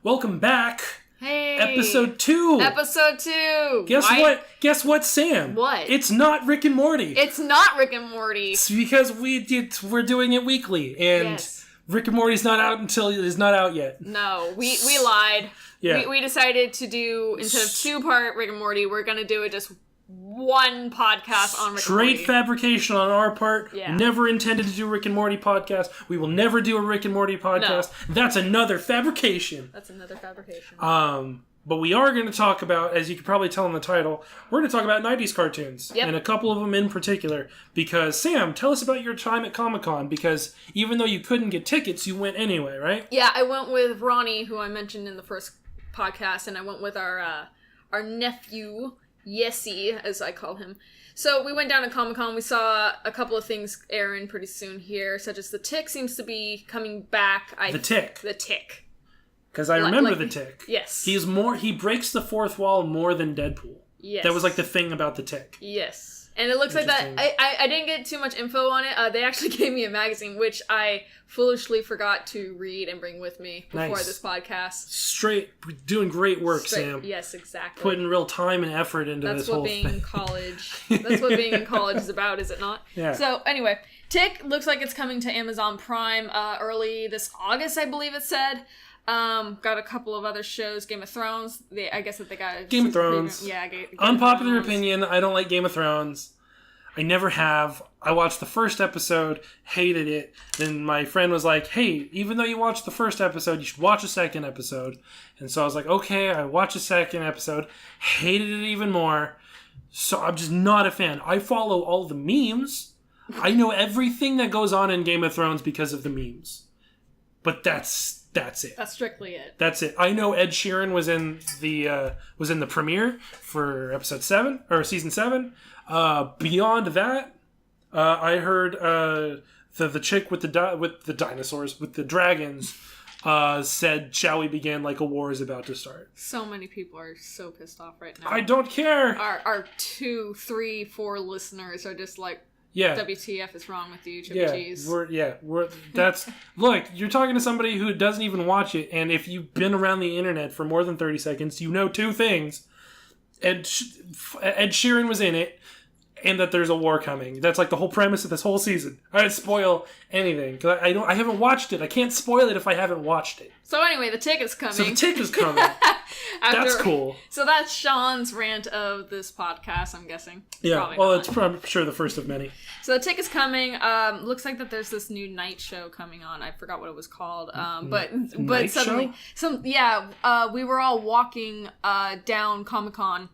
Welcome back. Hey. Episode 2. Episode 2. Guess what, Sam? What? It's not Rick and Morty. It's not Rick and Morty. It's because we're doing it weekly, and yes. Rick and Morty's not out until it is not out yet. No, we lied. Yeah. We decided to do, instead of 2-part Rick and Morty, we're going to do it just one podcast on Rick and Morty. Straight fabrication on our part. Yeah. Never intended to do a Rick and Morty podcast. We will never do a Rick and Morty podcast. No. That's another fabrication. But we are going to talk about, as you can probably tell in the title, we're going to talk about 90's cartoons. Yep. And a couple of them in particular. Because, Sam, tell us about your time at Comic-Con. Because even though you couldn't get tickets, you went anyway, right? Yeah, I went with Ronnie, who I mentioned in the first podcast, and I went with our nephew, Yessie, as I call him. So we went down to Comic-Con. We saw a couple of things airing pretty soon here, such as The Tick seems to be coming back. The Tick. The Tick. Because I remember The Tick. Yes. He breaks the fourth wall more than Deadpool. Yes. That was like the thing about The Tick. Yes. And it looks like that, I didn't get too much info on it. They actually gave me a magazine, which I foolishly forgot to read and bring with me before this podcast. Straight, doing great work, Sam. Yes, exactly. Putting real time and effort into this whole thing. That's what being in college is about, is it not? Yeah. So, anyway, Tick looks like it's coming to Amazon Prime early this August, I believe it said. Got a couple of other shows. Game of Thrones. I guess that they got Game of Thrones. Yeah, unpopular opinion. I don't like Game of Thrones. I never have. I watched the first episode, hated it. Then my friend was like, "Hey, even though you watched the first episode, you should watch a second episode." And so I was like, "Okay." I watched a second episode, hated it even more. So I'm just not a fan. I follow all the memes. I know everything that goes on in Game of Thrones because of the memes. But that's it. That's strictly it. That's it. I know Ed Sheeran was in the premiere for episode 7 or season 7. Beyond that, I heard the chick with the dinosaurs, with the dragons, said "Shall we begin?" like a war is about to start. So many people are so pissed off right now. I don't care. Our 2, 3, 4 listeners are just like, yeah. WTF is wrong with you, Chubby Cheese. Look, you're talking to somebody who doesn't even watch it, and if you've been around the internet for more than 30 seconds, you know 2 things. Ed Sheeran was in it, and that there's a war coming. That's like the whole premise of this whole season. I didn't spoil anything, because I haven't watched it. I can't spoil it if I haven't watched it. So anyway, The Tick is coming. That's cool. So that's Sean's rant of this podcast, I'm guessing. Yeah, I'm sure the first of many. So The Tick is coming. Looks like that there's this new night show coming on. I forgot what it was called. But suddenly, we were all walking down Comic-Con,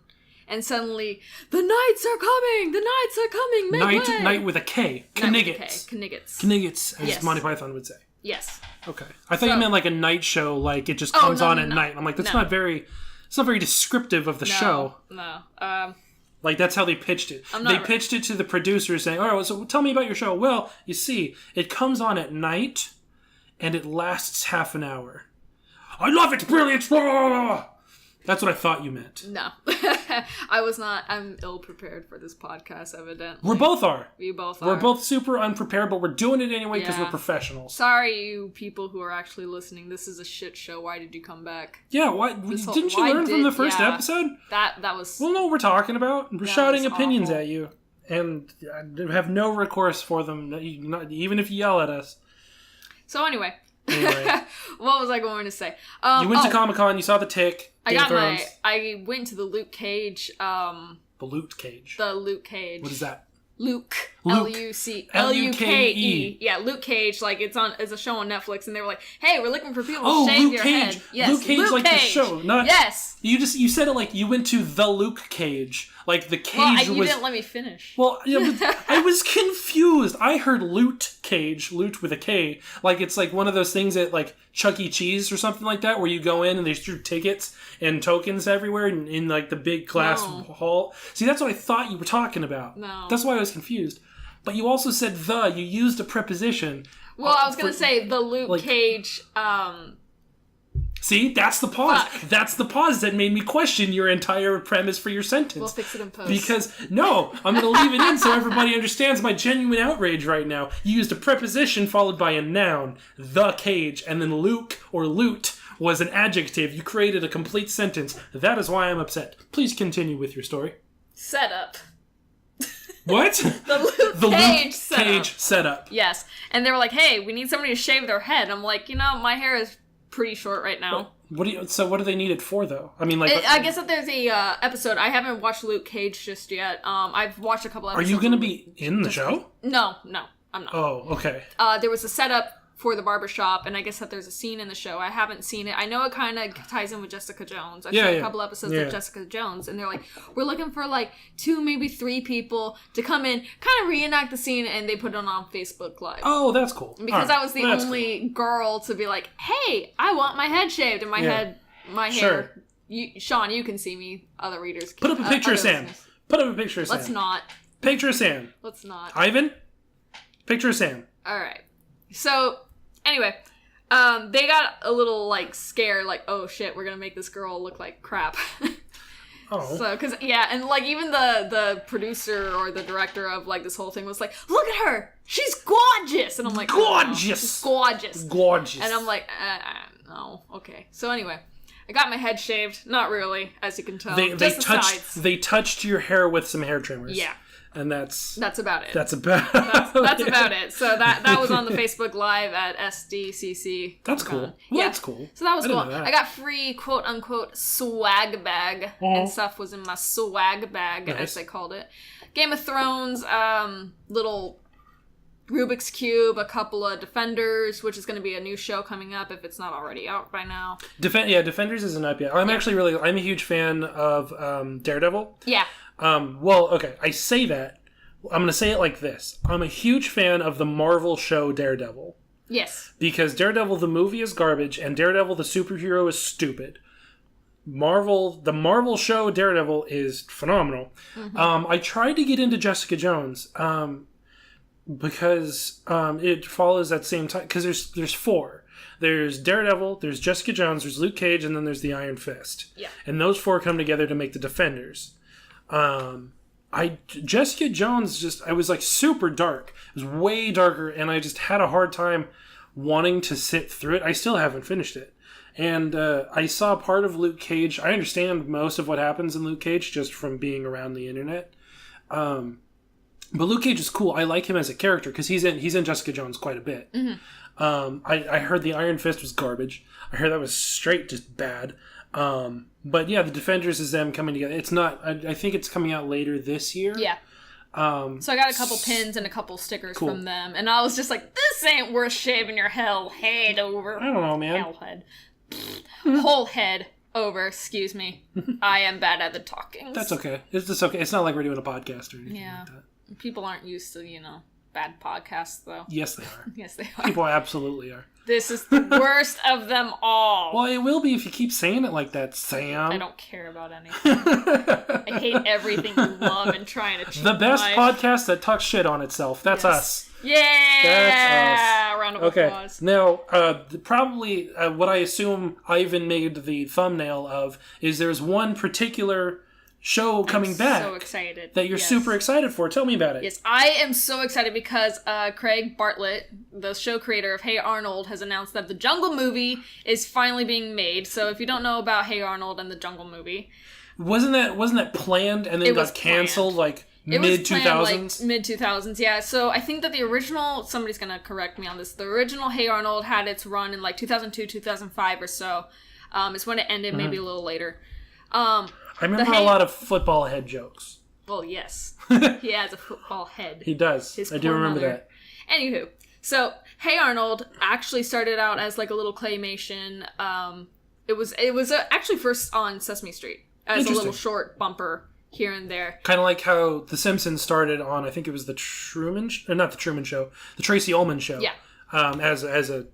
and suddenly, the Knights are coming! The Knights are coming! Make way! Night with a K. Kniggets, as Monty Python would say. Yes. Okay. I thought you meant like a night show, like it just comes on at night. I'm like, that's not very descriptive of the show. No. Like, that's how they pitched it. They pitched it to the producers saying, all right, so tell me about your show. Well, you see, it comes on at night, and it lasts half an hour. I love it! Brilliant! That's what I thought you meant. No. I was not. I'm ill-prepared for this podcast, evidently. We both are. We both are. We're both super unprepared, but we're doing it anyway because we're professionals. Sorry, you people who are actually listening. This is a shit show. Why did you come back? Yeah, why? Didn't you learn from the first episode? That was... We'll know what we're talking about. We're shouting opinions at you. And I have no recourse for them, even if you yell at us. So anyway. What was I going to say? You went to Comic-Con, you saw The Tick. I went to the Luke Cage. The Luke Cage. The Luke Cage. What is that? Luke. Luke-K-E. Yeah, Luke Cage. Like, it's a show on Netflix, and they were like, "Hey, we're looking for people to shave your head." Yes, Luke Cage, Luke Cage. The show. Not, yes. You said it like you went to the Luke Cage. Like the cage you didn't let me finish. Well, yeah, but I was confused. I heard Loot Cage, loot with a K. Like it's like one of those things at like Chuck E. Cheese or something like that, where you go in and there's tickets and tokens everywhere in like the big glass hall. See, that's what I thought you were talking about. No. That's why I was confused. But you also said you used a preposition. Well, I was going to say the Luke Cage, See, that's the pause. That's the pause that made me question your entire premise for your sentence. We'll fix it in post. Because, no, I'm going to leave it in so everybody understands my genuine outrage right now. You used a preposition followed by a noun, the cage, and then Luke or loot was an adjective. You created a complete sentence. That is why I'm upset. Please continue with your story. Setup. What? The Luke Cage setup. Yes. And they were like, hey, we need somebody to shave their head. I'm like, my hair is pretty short right now. What do they need it for, though? I mean, like... I guess that there's a episode. I haven't watched Luke Cage just yet. I've watched a couple episodes. Are you going to be in the show? No, I'm not. Oh, okay. There was a setup for the barbershop, and I guess that there's a scene in the show. I haven't seen it. I know it kind of ties in with Jessica Jones. I've seen a couple episodes of Jessica Jones, and they're like, we're looking for like 2, maybe 3 people to come in, kind of reenact the scene, and they put it on Facebook Live. Oh, that's cool. Because I was the only girl to be like, hey, I want my head shaved, and my hair... Sure. Sean, you can see me. Other readers can. Put up a picture of Sam. Listeners. Put up a picture of Sam. Let's not. Picture of Sam. Let's not. Ivan? Picture of Sam. Alright. So... Anyway, they got a little, like, scared, like, oh, shit, we're gonna make this girl look like crap. Oh. So, and, like, even the producer or the director of, like, this whole thing was like, look at her! She's gorgeous! And I'm like, gorgeous! Oh, gorgeous! Gorgeous. And I'm like, no, okay. So, anyway, I got my head shaved. Not really, as you can tell. They touched your hair with some hair trimmers. Yeah. And that's about it. That's about it. So that was on the Facebook Live at SDCC. That's cool. Well, that's cool. So that was cool. I got free quote unquote swag bag and stuff was in my swag bag, as they called it. Game of Thrones, little Rubik's Cube, a couple of Defenders, which is going to be a new show coming up if it's not already out by now. Defenders isn't up yet. I'm a huge fan of Daredevil. Yeah. Okay, I say that. I'm going to say it like this. I'm a huge fan of the Marvel show Daredevil. Yes. Because Daredevil the movie is garbage, and Daredevil the superhero is stupid. The Marvel show Daredevil is phenomenal. Mm-hmm. I tried to get into Jessica Jones, because it follows that same time. Because there's 4. There's Daredevil, there's Jessica Jones, there's Luke Cage, and then there's the Iron Fist. Yeah. And those 4 come together to make the Defenders. Jessica Jones I was like super dark. It was way darker, and I just had a hard time wanting to sit through it. I still haven't finished it. And I saw part of Luke Cage. I understand most of what happens in Luke Cage just from being around the internet. But Luke Cage is cool. I like him as a character because he's in Jessica Jones quite a bit. Mm-hmm. I heard the Iron Fist was garbage. I heard that was straight just bad. But yeah, the Defenders is them coming together. It's not. I think it's coming out later this year. Yeah. So I got a couple pins and a couple stickers from them, and I was just like, "This ain't worth shaving your hell head over." I don't know, man. Hell head, whole head over. Excuse me. I am bad at the talking. That's okay. It's just okay. It's not like we're doing a podcast or anything like that. People aren't used to bad podcasts though. Yes, they are. Yes, they are. People absolutely are. This is the worst of them all. Well, it will be if you keep saying it like that, Sam. I don't care about anything. I hate everything you love and trying to change the best podcast that talks shit on itself. That's us. Yeah! That's us. Round of applause. Now, probably what I assume Ivan made the thumbnail of is there's one particular show coming back. So excited. That you're super excited for. Tell me about it. Yes, I am so excited because Craig Bartlett, the show creator of Hey Arnold, has announced that the Jungle movie is finally being made. So if you don't know about Hey Arnold and the Jungle movie, wasn't that planned and then got canceled like mid 2000s? Mid 2000s, yeah. So I think that the original, somebody's gonna correct me on this. The original Hey Arnold had its run in like 2002, 2005 or so. Is when it ended, maybe a little later. I remember a lot of football head jokes. Well, yes. He has a football head. He does. I do remember that. Anywho, so Hey Arnold actually started out as like a little claymation. It was actually first on Sesame Street as a little short bumper here and there. Kind of like how The Simpsons started on, I think it was the not the Truman Show, the Tracy Ullman Show. Yeah. As a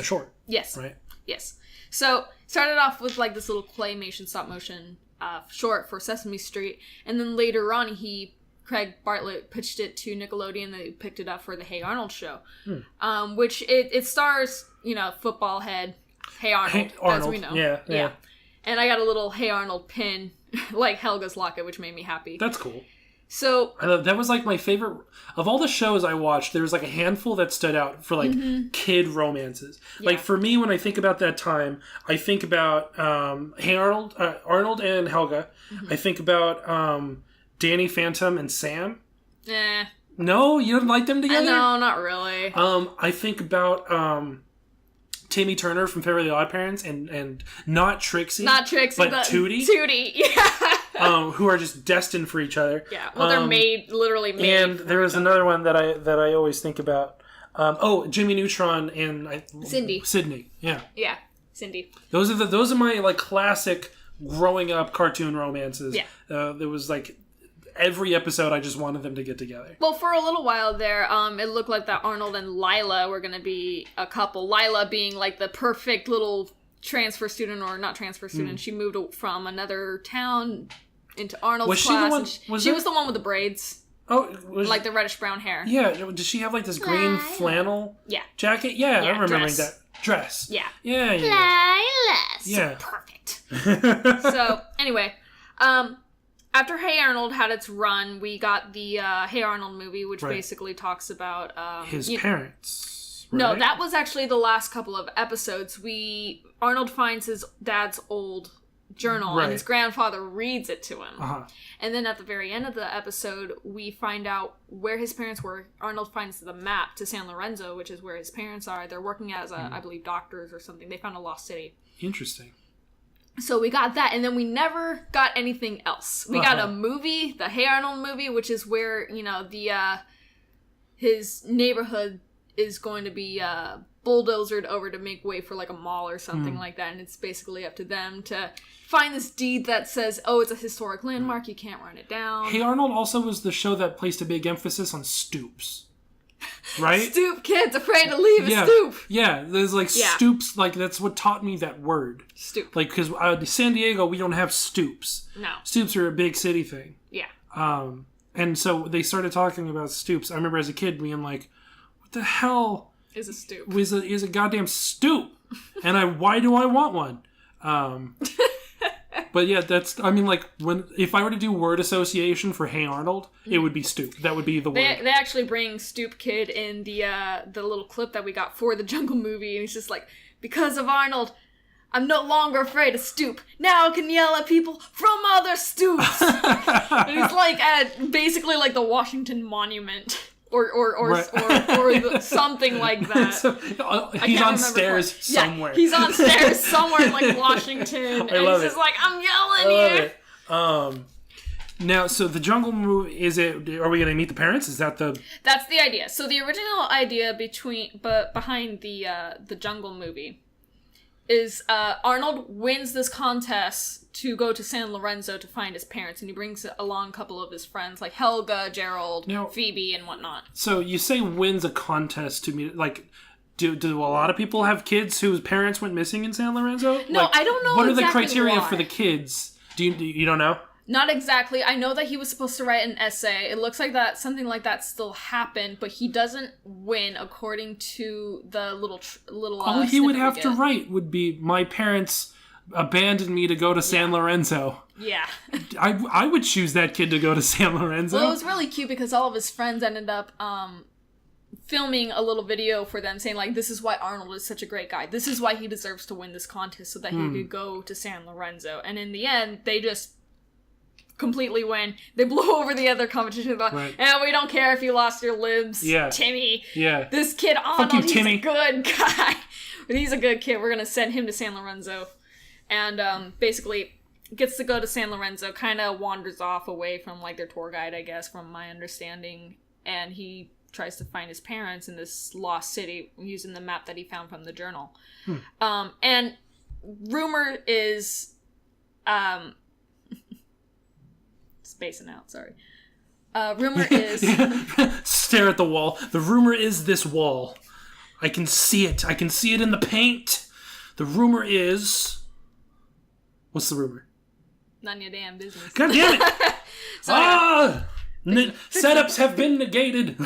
short. Yes. Right. Yes. So started off with like this little claymation stop motion short for Sesame Street, and then later on Craig Bartlett pitched it to Nickelodeon. They picked it up for the Hey Arnold show, which it stars football head Hey Arnold, as we know. Yeah. And I got a little Hey Arnold pin like Helga's locket, which made me happy. That's cool. So that was like my favorite of all the shows I watched. There was like a handful that stood out for like kid romances. Yeah. Like for me, when I think about that time, I think about Hey Arnold, Arnold and Helga. Mm-hmm. I think about Danny Phantom and Sam. No, you don't like them together? No, not really. I think about Timmy Turner from Fairly Odd Parents and not Trixie, but Tootie. Tootie, yeah. Who are just destined for each other. Yeah, well, they're literally made. And there was another one that I always think about. Jimmy Neutron and Sydney. Yeah. Yeah, Cindy. Those are my like classic growing up cartoon romances. Yeah. There was like every episode I just wanted them to get together. Well, for a little while there, it looked like that Arnold and Lila were going to be a couple. Lila being like the perfect little transfer student, or not transfer student. She moved from another town into Arnold's class. She was the one with the braids. Oh, like the reddish brown hair. Yeah. Does she have like this green flannel jacket? Yeah, I remember that. Dress. Yeah. Yeah. Lila. Yeah. So perfect. So, anyway, after Hey Arnold had its run, we got the Hey Arnold movie, which basically talks about his parents. Right? No, that was actually the last couple of episodes. Arnold finds his dad's old journal, and his grandfather reads it to him. And then at the very end of the episode, we find out where his parents were. Arnold finds the map to San Lorenzo, which is where his parents are. They're working as, I believe, doctors or something. They found a lost city. Interesting. So we got that, and then we never got anything else. We got a movie, the Hey Arnold movie, which is where, his neighborhood is going to be bulldozered over to make way for like a mall or something like that, and it's basically up to them to find this deed that says, oh, it's a historic landmark, you can't run it down. Hey Arnold also was the show that placed a big emphasis on stoops. Right? Stoop kids afraid to leave a stoop. Yeah, there's like stoops, like that's what taught me that word. Stoop. Like, because San Diego, we don't have stoops. No. Stoops are a big city thing. Yeah. And so they started talking about stoops. I remember as a kid being like, what the hell is a stoop? Is a goddamn stoop? And why do I want one? But yeah, if I were to do word association for Hey Arnold, it would be stoop. That would be the word. They actually bring Stoop Kid in the little clip that we got for the Jungle movie, and he's just like, because of Arnold, I'm no longer afraid to stoop. Now I can yell at people from other stoops. And he's like at basically like the Washington Monument. Or something like that. So, he's on stairs somewhere. Yeah, he's on stairs somewhere in like Washington. And he's just like, I'm yelling here. Now, so the Jungle movie, are we going to meet the parents? Is that the... That's the idea. So the original idea behind the Jungle movie is Arnold wins this contest to go to San Lorenzo to find his parents, and he brings along a couple of his friends like Helga, Gerald, Phoebe, and whatnot. So you say wins a contest to meet, like, do a lot of people have kids whose parents went missing in San Lorenzo? No, like, I don't know. What are the criteria for the kids? Do you don't know? Not exactly. I know that he was supposed to write an essay. It looks like that something like that still happened, but he doesn't win according to the little. All he would have to write would be, "My parents abandoned me to go to San Lorenzo." Yeah. I would choose that kid to go to San Lorenzo. Well, it was really cute because all of his friends ended up filming a little video for them saying, like, this is why Arnold is such a great guy. This is why he deserves to win this contest so that he could go to San Lorenzo. And in the end, they just completely win. They blow over the other competition about, and we don't care if you lost your limbs, Timmy. Yeah. This kid, Arnold, Fuck you, Timmy. He's a good guy. But he's a good kid. We're going to send him to San Lorenzo. And basically gets to go to San Lorenzo, kind of wanders off away from, like, their tour guide, I guess, from my understanding. And he tries to find his parents in this lost city using the map that he found from the journal. And rumor is... spacing out, sorry. Rumor is... Stare at the wall. The rumor is this wall. I can see it. I can see it in the paint. The rumor is... What's the rumor? None of your damn business. God damn it! Setups have been negated.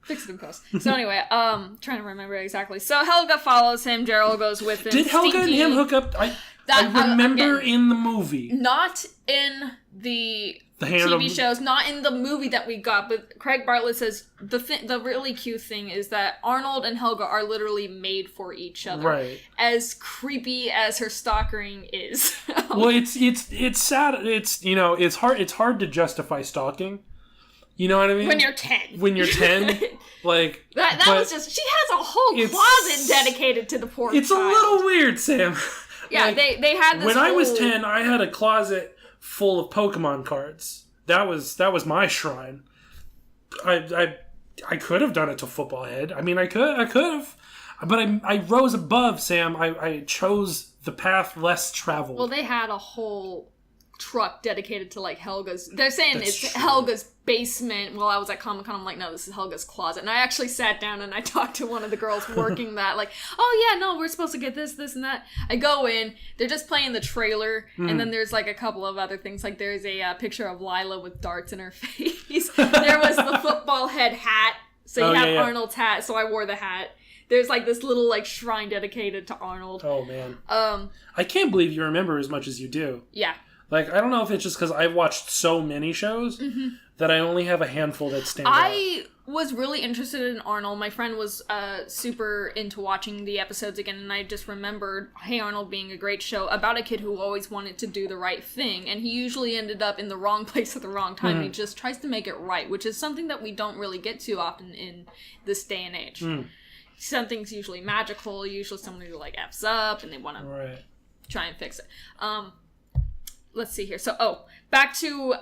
Fix it in post. So anyway, trying to remember exactly. So Helga follows him. Gerald goes with him. Did Helga and him hook up? I remember in the movie. Not in the hand TV shows, not in the movie that we got, but Craig Bartlett says the really cute thing is that Arnold and Helga are literally made for each other. Right. As creepy as her stalking is. Well, it's sad. It's it's hard to justify stalking. You know what I mean? When you're 10. When you're 10, like that was just, she has a whole closet dedicated to the poor It's child. a little weird, Sam. Yeah, like, they had this when I was 10, I had a closet full of Pokemon cards. That was my shrine. I could have done it to Football Head. I mean, I could have, but I rose above, Sam. I chose the path less traveled. Well, they had a whole truck dedicated to like Helga's. They're saying That's it's true. Helga's basement. Well, I was at Comic-Con, I'm like, no, this is Helga's closet. And I actually sat down and I talked to one of the girls working that, like, oh yeah, no, we're supposed to get this and that. I go in, they're just playing the trailer, and then there's like a couple of other things, like there's a picture of Lila with darts in her face. There was the Football Head hat, so you have Arnold's hat, so I wore the hat. There's like this little like shrine dedicated to Arnold. Oh man. I can't believe you remember as much as you do. Yeah. Like, I don't know if it's just because I've watched so many shows that I only have a handful that stand out. I was really interested in Arnold. My friend was super into watching the episodes again, and I just remembered Hey Arnold being a great show about a kid who always wanted to do the right thing, and he usually ended up in the wrong place at the wrong time. He just tries to make it right, which is something that we don't really get too often in this day and age. Something's usually magical, usually somebody who like F's up, and they want to try and fix it. Let's see here. So, back to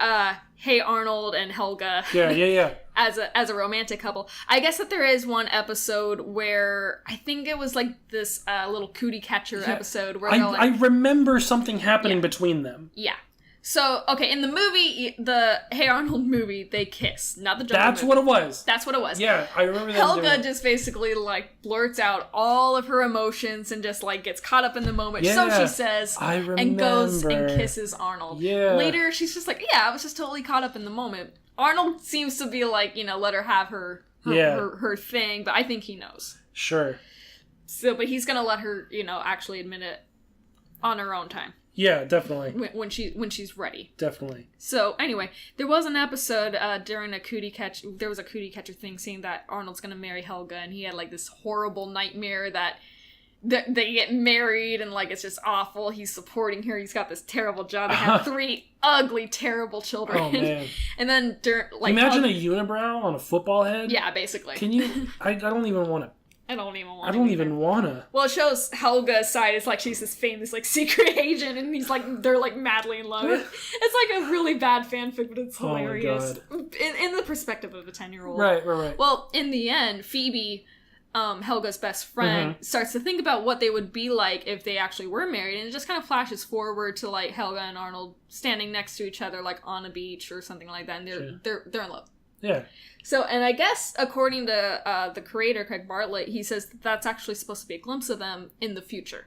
Hey Arnold and Helga. Yeah. as a romantic couple. I guess that there is one episode where I think it was like this little cootie catcher episode where I remember something happening between them. Yeah. So, okay, in the movie, the Hey Arnold movie, they kiss. Not the Jungle That's movie. what it was. That's what it was. Yeah, I remember that. Helga just basically, like, blurts out all of her emotions and just, like, gets caught up in the moment. Yeah, So she says. I remember. And goes and kisses Arnold. Yeah. Later, she's just like, yeah, I was just totally caught up in the moment. Arnold seems to be like, let her have her thing, but I think he knows. Sure. So, but he's gonna let her, actually admit it on her own time. Yeah, definitely. When she's ready. Definitely. So anyway, there was an episode during a cootie catch. There was a cootie catcher thing saying that Arnold's gonna marry Helga, and he had like this horrible nightmare that they get married, and like it's just awful. He's supporting her. He's got this terrible job. They have 3 ugly, terrible children. Oh man! And then imagine a unibrow on a football head. Yeah, basically. Can you? I don't even want to. I don't even want to. Well, it shows Helga's side. It's like she's this famous, like, secret agent, and they're, like, madly in love. It's like a really bad fanfic, but it's hilarious. Oh my God. In the perspective of a 10-year-old. Right. Well, in the end, Phoebe, Helga's best friend, starts to think about what they would be like if they actually were married, and it just kind of flashes forward to, like, Helga and Arnold standing next to each other, like, on a beach or something like that, and they're in love. Yeah. So, and I guess, according to the creator, Craig Bartlett, he says that's actually supposed to be a glimpse of them in the future.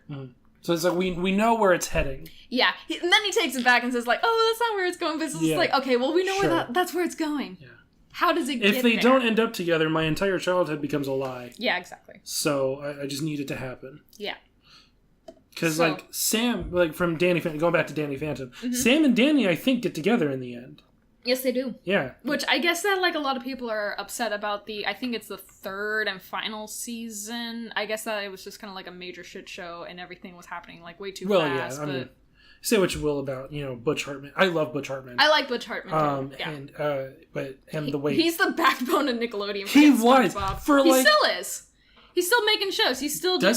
So it's like, we know where it's heading. Yeah. And then he takes it back and says, like, oh, that's not where it's going. But it's just like, okay, well, we know where that's where it's going. Yeah. How does it get there? If they don't end up together, my entire childhood becomes a lie. Yeah, exactly. So I just need it to happen. Yeah. Because, like, Sam, like, from Danny Phantom, going back to Danny Phantom, Sam and Danny, I think, get together in the end. Yes, they do. Yeah. Which I guess that, like, a lot of people are upset about I think it's the 3rd and final season. I guess that it was just kind of like a major shit show and everything was happening, like, way too fast. Yeah, I mean, say what you will about, Butch Hartman. I love Butch Hartman. I like Butch Hartman, too. Yeah. And the way... He's the backbone of Nickelodeon. He was. He still is. He's still making shows. He's still doing...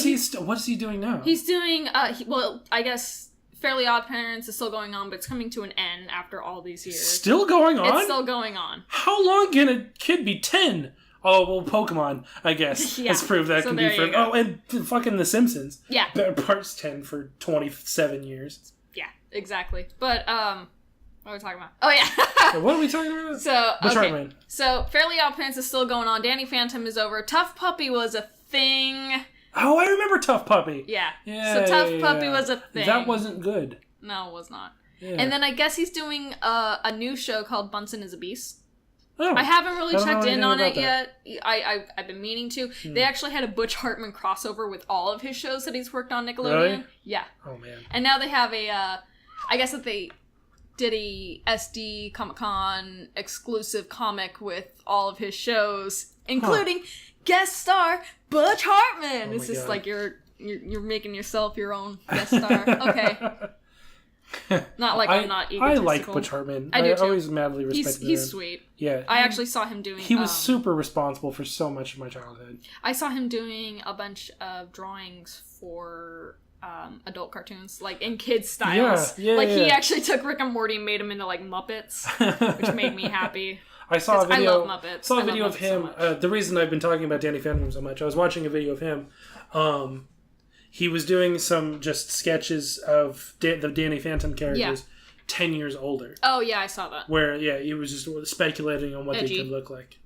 What is he doing now? He's doing, I guess... Fairly Odd Parents is still going on, but it's coming to an end after all these years. Still going on? It's still going on. How long can a kid be 10? Oh, well, Pokemon, I guess, has proved that can be for... Oh, and fucking The Simpsons. Yeah. Part's 10 for 27 years. Yeah, exactly. But, what are we talking about? Oh, yeah. What are we talking about? So, Fairly Odd Parents is still going on. Danny Phantom is over. Tough Puppy was a thing... Oh, I remember Tough Puppy. Yeah. So Tough Puppy was a thing. That wasn't good. No, it was not. Yeah. And then I guess he's doing a new show called Bunsen is a Beast. Oh, I haven't really checked in on it that. yet. I've been meaning to. They actually had a Butch Hartman crossover with all of his shows that he's worked on Nickelodeon. Really? Yeah. Oh, man. And now they have a, I guess that they did a SD Comic-Con exclusive comic with all of his shows, including guest star Butch Hartman. It's just like you're making yourself your own guest star. Okay. Not like I'm not egotistical. I like Butch Hartman. I do too. Always madly respected him. He's sweet. Yeah. I actually saw him doing... He was super responsible for so much of my childhood. I saw him doing a bunch of drawings for adult cartoons, like in kids' styles. He actually took Rick and Morty and made him into like Muppets, which made me happy. I saw a video. I love Muppets. Saw a video of him. So the reason I've been talking about Danny Phantom so much, I was watching a video of him. He was doing some just sketches of the Danny Phantom characters 10 years older. Oh, yeah, I saw that. Where, he was just speculating on what they could look like.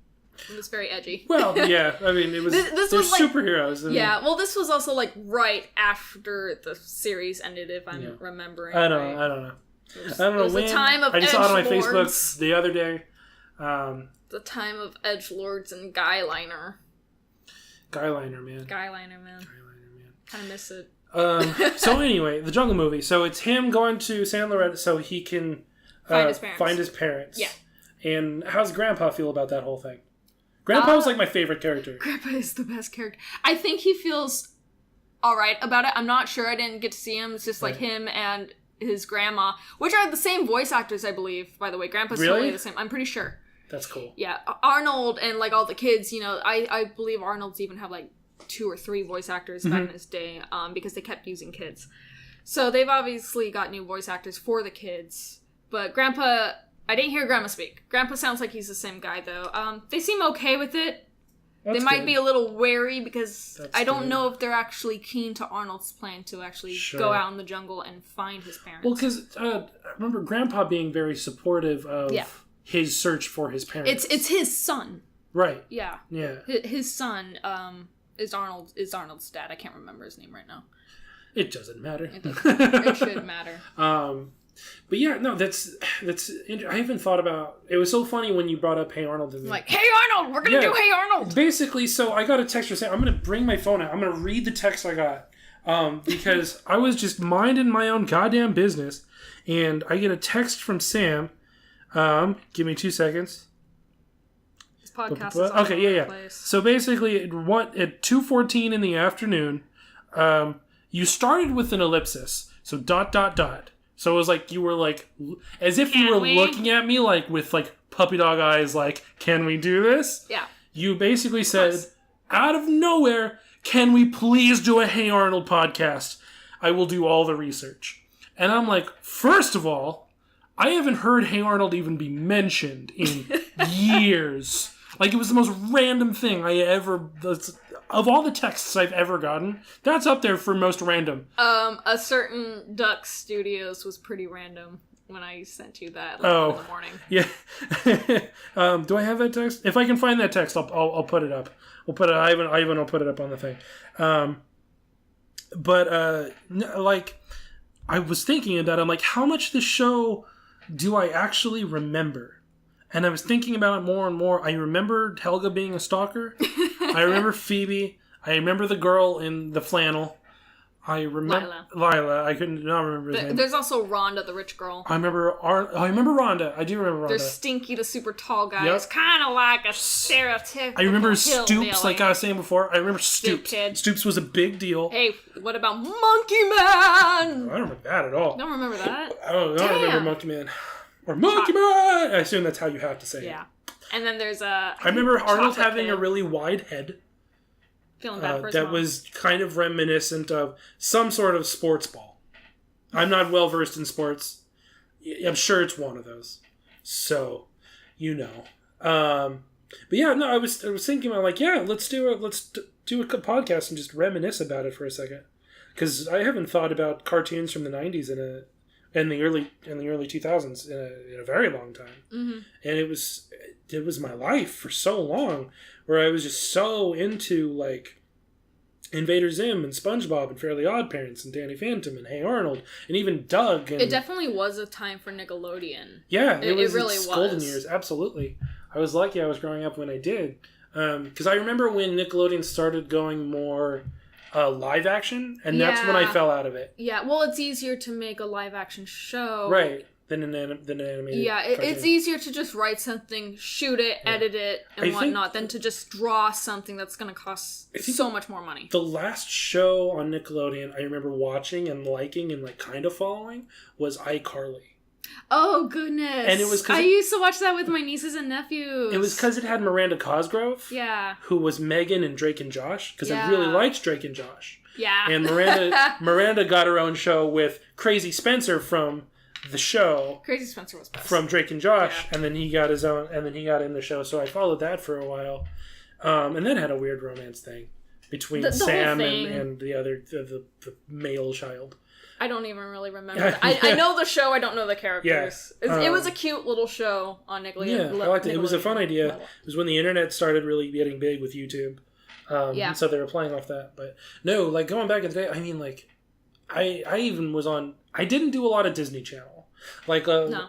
It was very edgy. Well, yeah, I mean, it was... This was like, superheroes. Well, this was also, like, right after the series ended, if I'm remembering I don't know. I don't know when. The time of I just saw it on my edgelords. Facebook the other day. The time of edgelords and guyliner. Guyliner, man. Kind of miss it. So anyway, the Jungle Movie. So it's him going to San Lorenzo so he can find his parents. Yeah. And how's Grandpa feel about that whole thing? Grandpa was like my favorite character. Grandpa is the best character. I think he feels all right about it. I'm not sure. I didn't get to see him. It's just like him and his grandma, which are the same voice actors, I believe, by the way. Grandpa's totally the same. I'm pretty sure. That's cool. Yeah. Arnold and like all the kids, I believe Arnold's even have like 2 or 3 voice actors back in his day, because they kept using kids. So they've obviously got new voice actors for the kids. But Grandpa, I didn't hear Grandma speak. Grandpa sounds like he's the same guy, though. They seem okay with it. They might be a little wary because I don't know if they're actually keen to Arnold's plan to actually go out in the jungle and find his parents. Well, because I remember Grandpa being very supportive of his search for his parents. It's his son. Right. Yeah. Yeah. His son is Arnold's dad. I can't remember his name right now. It doesn't matter. It should matter. But yeah, no, that's I haven't thought about. It was so funny when you brought up Hey Arnold. Like, Hey Arnold, we're gonna do Hey Arnold. Basically, so I got a text saying I'm gonna bring my phone out. I'm gonna read the text I got because I was just minding my own goddamn business, and I get a text from Sam. Give me 2 seconds. This podcast is all over the place. So basically, at 2:14 in the afternoon, you started with an ellipsis. So ... So it was like you were like, as if you were looking at me like with like puppy dog eyes, like, can we do this? Yeah. You basically said, out of nowhere, can we please do a Hey Arnold podcast? I will do all the research. And I'm like, first of all, I haven't heard Hey Arnold even be mentioned in years. Like, it was the most random thing of all the texts I've ever gotten, that's up there for most random. A certain Duck Studios was pretty random when I sent you that in the morning. Yeah. Do I have that text? If I can find that text, I'll put it up. We'll put it. Ivan will put it up on the thing. Like, I was thinking about it, I'm like, how much of this show do I actually remember? And I was thinking about it more and more. I remember Helga being a stalker. I remember Phoebe. I remember the girl in the flannel. I remember Lila. I couldn't remember his name. There's also Rhonda, the rich girl. I remember Rhonda. I do remember Rhonda. There's Stinky, the super tall guy. It's kind of like a stereotypical. I remember Stoops, like I was saying before. I remember Stoops. Stoops was a big deal. Hey, what about Monkey Man? I don't remember that at all. Don't remember that? I don't remember Monkey Man. Or Monkey Man! I assume that's how you have to say it. Yeah. And then there's I remember Arnold having a really wide head. Feeling bad for his that mom. Was kind of reminiscent of some sort of sports ball. I'm not well versed in sports. I'm sure it's one of those. So, But yeah, no, I was thinking about, like, yeah, let's do a podcast and just reminisce about it for a second. Because I haven't thought about cartoons from the 90s in the early 2000s in a very long time. Mm-hmm. And it was my life for so long, where I was just so into, like, Invader Zim and SpongeBob and Fairly Odd Parents and Danny Phantom and Hey Arnold and even Doug. And it definitely was a time for Nickelodeon. Yeah, it really was. Golden years, absolutely. I was lucky I was growing up when I did. Because I remember when Nickelodeon started going more live action, and that's when I fell out of it. Yeah, well, it's easier to make a live action show. Right. Than an animated Yeah, it's easier to just write something, shoot it, edit it, and whatnot, than to just draw something that's going to cost so much more money. The last show on Nickelodeon I remember watching and liking and like kind of following was iCarly. Oh, goodness. And it was I used to watch that with my nieces and nephews. It was because it had Miranda Cosgrove. Yeah. Who was Megan and Drake and Josh. Because I really liked Drake and Josh. Yeah. And Miranda got her own show with Crazy Spencer from the show. Crazy Spencer was best. From Drake and Josh. Yeah. And then he got his own, and then he got in the show. So I followed that for a while. And then had a weird romance thing between Sam and the other, the male child. I don't even really remember. I know the show. I don't know the characters. Yeah. It was a cute little show on Nickelodeon. Yeah, I liked it. It was a fun idea. It was when the internet started really getting big with YouTube. So they were playing off that. But no, like going back in the day, I mean, like I even was on. I didn't do a lot of Disney Channel, like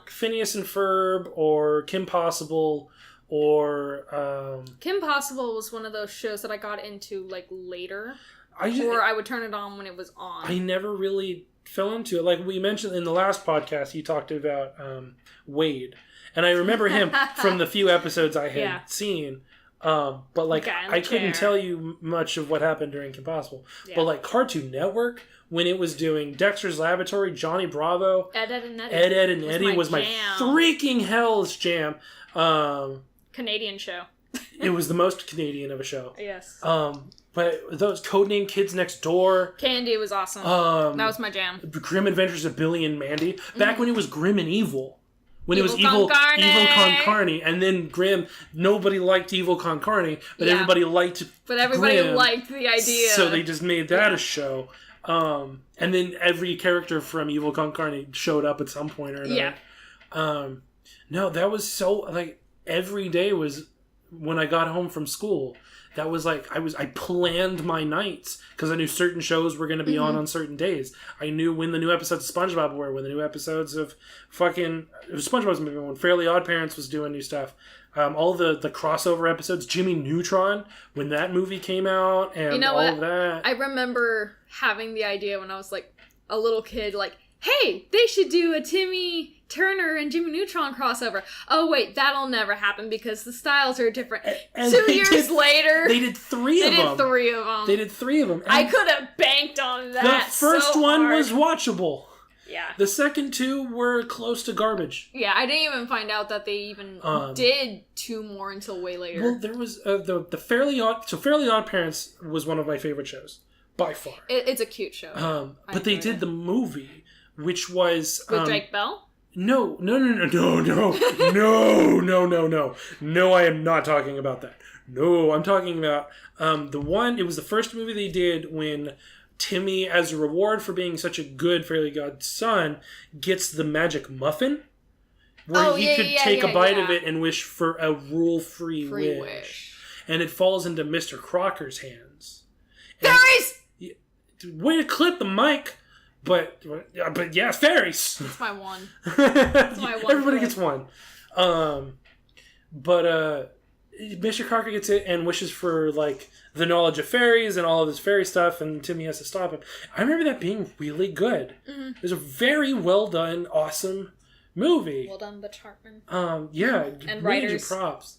Phineas and Ferb or Kim Possible. Or Kim Possible was one of those shows that I got into like later, or I would turn it on when it was on. I never really fell into it. Like we mentioned in the last podcast, you talked about Wade, and I remember him from the few episodes I had seen. But like I couldn't tell you much of what happened during Kim Possible. Yeah. But like Cartoon Network, when it was doing Dexter's Laboratory, Johnny Bravo, Ed, Ed, and Eddie was my freaking hell's jam. Canadian show. It was the most Canadian of a show. Yes. But those Codename Kids Next Door. Candy was awesome. That was my jam. Grim Adventures of Billy and Mandy. Back when it was Grim and Evil. When it was Evil Con Carne. And then Grim, nobody liked Evil Con Carne, but everybody liked Grim, liked the idea. So they just made that a show. And then every character from Evil Con Carne showed up at some point or another. Yeah. No, that was so, like, every day was when I got home from school. That was like I planned my nights because I knew certain shows were going to be on certain days. I knew when the new episodes of SpongeBob were, when the new episodes of SpongeBob's movie, when Fairly Odd Parents was doing new stuff. All the crossover episodes, Jimmy Neutron, when that movie came out, and all of that. I remember having the idea when I was like a little kid, like, hey, they should do a Timmy Turner and Jimmy Neutron crossover. Oh, wait, that'll never happen because the styles are different. And 2 years later... They did three of them. They did three of them. I could have banked on that. The first one was watchable. Yeah. The second two were close to garbage. Yeah, I didn't even find out that they even did two more until way later. Well, there was the Fairly Odd... So Fairly Odd Parents was one of my favorite shows. By far. It's a cute show. But they did the movie, which was... With Drake Bell? No, I am not talking about that. No, I'm talking about it was the first movie they did when Timmy, as a reward for being such a good Fairly Odd son, gets the magic muffin, where he could take a bite of it and wish for a rule-free wish. And it falls into Mr. Crocker's hands. Fairies! Way to clip the mic! But yeah, fairies. That's my one. That's my one. Everybody gets one. But Mr. Crocker gets it and wishes for like the knowledge of fairies and all of this fairy stuff, and Timmy has to stop him. I remember that being really good. Mm-hmm. It was a very well done, awesome movie. Well done, Butch Hartman. Yeah, and major writers. Props.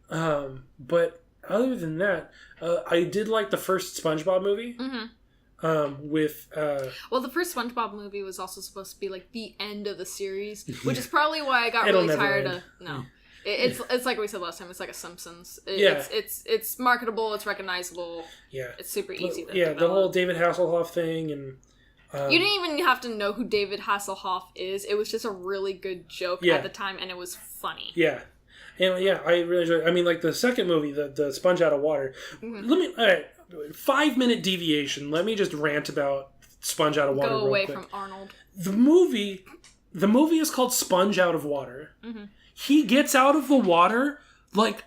But other than that, I did like the first SpongeBob movie. Mm-hmm. Well, the first SpongeBob movie was also supposed to be like the end of the series, which is probably why I got really tired of. No, it's like we said last time. It's like a Simpsons. It's marketable. It's recognizable. Yeah, it's super easy. To develop. The whole David Hasselhoff thing, and you didn't even have to know who David Hasselhoff is. It was just a really good joke at the time, and it was funny. Yeah. And I really enjoyed it. I mean, like the second movie, the Sponge Out of Water. Mm-hmm. All right, 5-minute deviation. Let me just rant about Sponge Out of Water. Go away from Arnold. The movie is called Sponge Out of Water. Mm-hmm. He gets out of the water like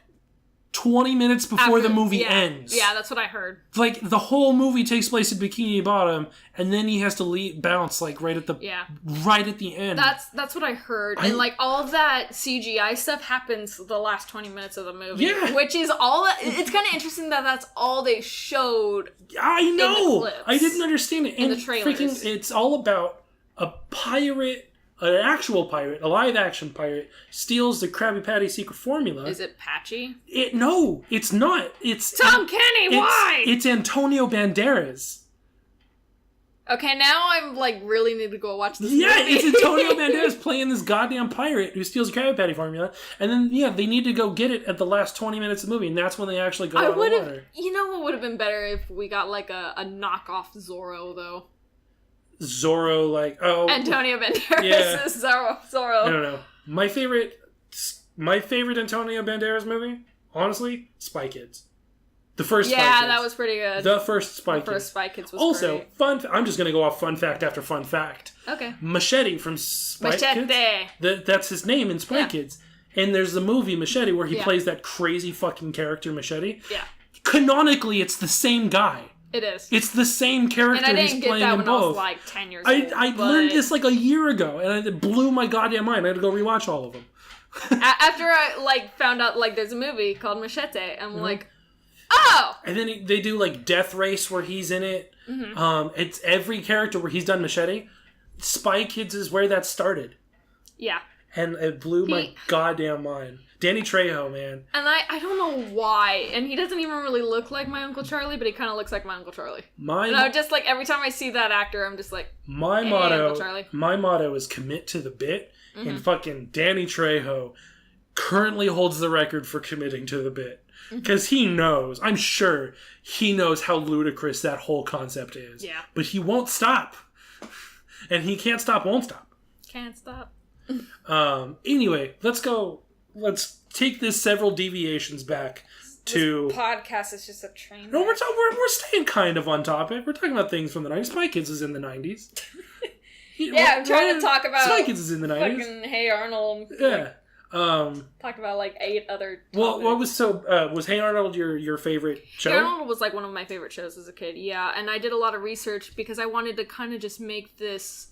20 minutes before the movie ends. Yeah, that's what I heard. Like, the whole movie takes place at Bikini Bottom, and then he has to bounce, like, right at the end. That's what I heard. And, like, all of that CGI stuff happens the last 20 minutes of the movie. Yeah. Which is all... It's kind of interesting that that's all they showed. I know! In the clips, I didn't understand it. In the trailers. It's all about a pirate... An actual pirate, a live-action pirate, steals the Krabby Patty secret formula. Is it Patchy? No, it's not. It's Tom Kenny, why? It's Antonio Banderas. Okay, now I'm, like, really need to go watch this movie. It's Antonio Banderas playing this goddamn pirate who steals the Krabby Patty formula. And then, they need to go get it at the last 20 minutes of the movie, and that's when they actually go out of the water. You know what would have been better if we got, like, a knockoff Zorro, though? Zorro, like, Antonio Banderas is Zorro. I don't know. My favorite Antonio Banderas movie, honestly, Spy Kids. The first Spy Kids. Yeah, that was pretty good. The first Spy Kids. The first Spy Kids was also, great. I'm just going to go off fun fact after fun fact. Okay. Machete from Spy Kids. That's his name in Spy Kids. And there's the movie Machete where he plays that crazy fucking character Machete. Yeah. Canonically, it's the same guy. It is. It's the same character and I he's didn't playing get that in when both. I was like 10 years old. I learned this like a year ago, and it blew my goddamn mind. I had to go rewatch all of them. After I found out there's a movie called Machete, I'm like, oh! And then they do Death Race where he's in it. Mm-hmm. It's every character where he's done Machete. Spy Kids is where that started. Yeah. And it blew my goddamn mind. Danny Trejo, man. And I don't know why. And he doesn't even really look like my Uncle Charlie, but he kind of looks like my Uncle Charlie. And I'm just every time I see that actor, I'm just like, my motto is commit to the bit. Mm-hmm. And fucking Danny Trejo currently holds the record for committing to the bit. Because he knows, I'm sure he knows how ludicrous that whole concept is. Yeah. But he won't stop. And he can't stop, won't stop. Can't stop. Anyway, let's take this several deviations back to... This podcast is just a train wreck. No, we're staying kind of on topic. We're talking about things from the 90s. Spy Kids is in the 90s. I'm trying to talk about... Spy Kids is in the 90s. Fucking Hey Arnold. Yeah. Talked about 8 other topics. Well, what was was Hey Arnold your favorite show? Hey Arnold was one of my favorite shows as a kid, yeah. And I did a lot of research because I wanted to kind of just make this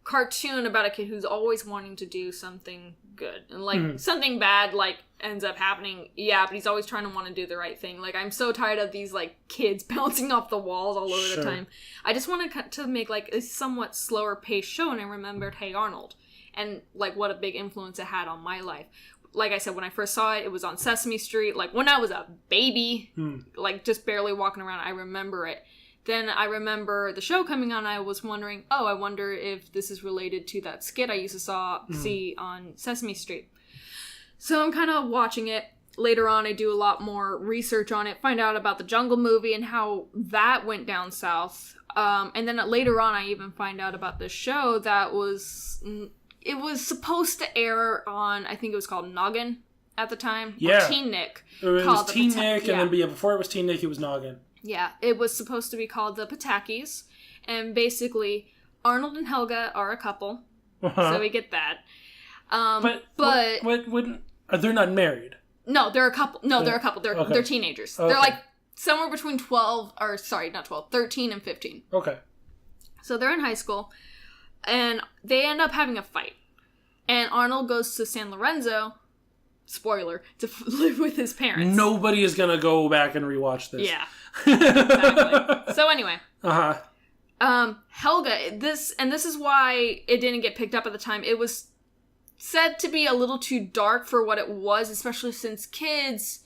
cartoon about a kid who's always wanting to do something good. And something bad ends up happening, but he's always trying to want to do the right thing. I'm so tired of these kids bouncing off the walls all over the time. I just wanted to make a somewhat slower paced show, and I remembered Hey Arnold. And, what a big influence it had on my life. Like I said, when I first saw it, it was on Sesame Street. When I was a baby, just barely walking around, I remember it. Then I remember the show coming on, I was wondering, I wonder if this is related to that skit I used to see on Sesame Street. So I'm kind of watching it. Later on, I do a lot more research on it, find out about the Jungle movie and how that went down south. And then later on, I even find out about this show that was... It was supposed to air on, I think it was called Noggin at the time. Yeah. Or Teen Nick. It was Teen Nick, and then before it was Teen Nick, it was Noggin. Yeah, it was supposed to be called the Patakis. And basically, Arnold and Helga are a couple. Uh-huh. So we get that. But what wouldn't... They're not married. No, they're a couple. No, they're a couple. They're teenagers. Okay. They're somewhere between 13 and 15. Okay. So they're in high school. And they end up having a fight. And Arnold goes to San Lorenzo, spoiler, to live with his parents. Nobody is going to go back and rewatch this. Yeah. Exactly. So anyway. Uh-huh. Helga, this is why it didn't get picked up at the time. It was said to be a little too dark for what it was, especially since kids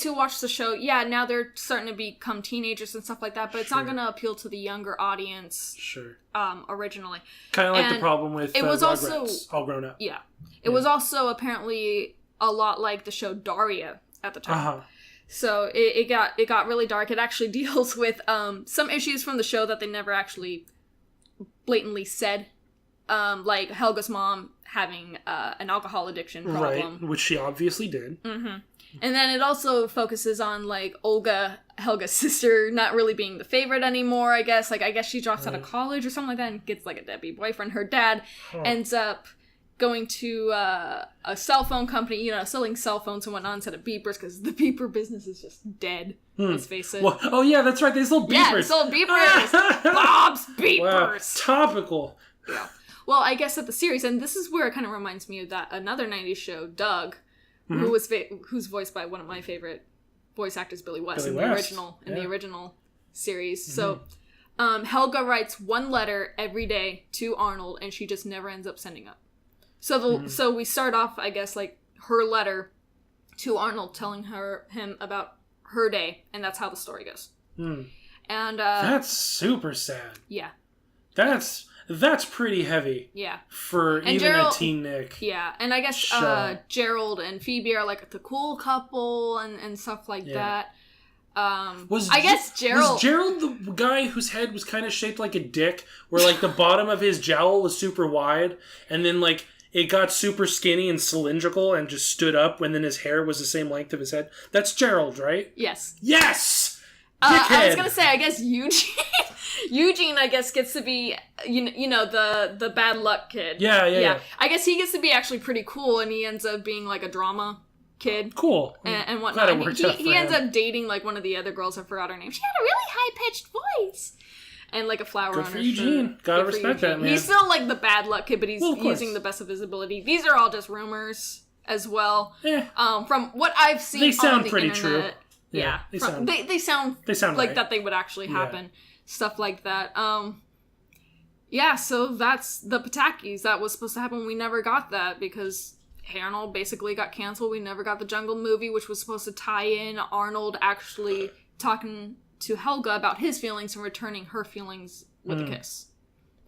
who watch the show, now they're starting to become teenagers and stuff like that, but it's not going to appeal to the younger audience. Sure. Originally. Kind of like the problem with it was Rugrats, all grown up. Yeah. It was also apparently a lot like the show Daria at the time. Uh-huh. So it got really dark. It actually deals with some issues from the show that they never actually blatantly said. Like Helga's mom having an alcohol addiction problem. Right, which she obviously did. Mm-hmm. And then it also focuses on, Olga, Helga's sister, not really being the favorite anymore, I guess. I guess she drops out of college or something like that and gets, a deadbeat boyfriend. Her dad ends up going to a cell phone company, you know, selling cell phones and whatnot instead of beepers, because the beeper business is just dead. Let's face it. Well, oh yeah, that's right. They sold beepers. Yeah, they sold beepers. Bob's Beepers. Wow. Topical. Yeah. Well, I guess at the series, and this is where it kind of reminds me of that another 90s show, Doug, who's voiced by one of my favorite voice actors, Billy West, in the original series. So Helga writes one letter every day to Arnold, and she just never ends up sending up. So we start off, I guess, like her letter to Arnold telling him about her day, and that's how the story goes. And that's super sad. Yeah. That's pretty heavy. Yeah. For and even a teen Nick. Yeah. And I guess Gerald and Phoebe are like the cool couple and stuff like that. Was Gerald the guy whose head was kind of shaped like a dick, where like the bottom of his jowl was super wide, and then like it got super skinny and cylindrical and just stood up, and then his hair was the same length of his head? That's Gerald, right? Yes. Yes! I was gonna say, I guess Eugene, I guess, gets to be, you know, the bad luck kid. Yeah. I guess he gets to be actually pretty cool, and he ends up being like a drama kid. Cool. And whatnot. He ends up dating like one of the other girls. I forgot her name. She had a really high-pitched voice. And like a flower on her shirt. Eugene. Gotta respect that, man. He's still like the bad luck kid, but he's using the best of his ability. These are all just rumors as well. From what I've seen on the internet. They sound pretty true. Yeah. They sound like right. That they would actually happen. Yeah. Stuff like that. So that's the Patakis. That was supposed to happen. We never got that because Hey Arnold basically got canceled. We never got the Jungle movie, which was supposed to tie in Arnold actually talking to Helga about his feelings and returning her feelings with a kiss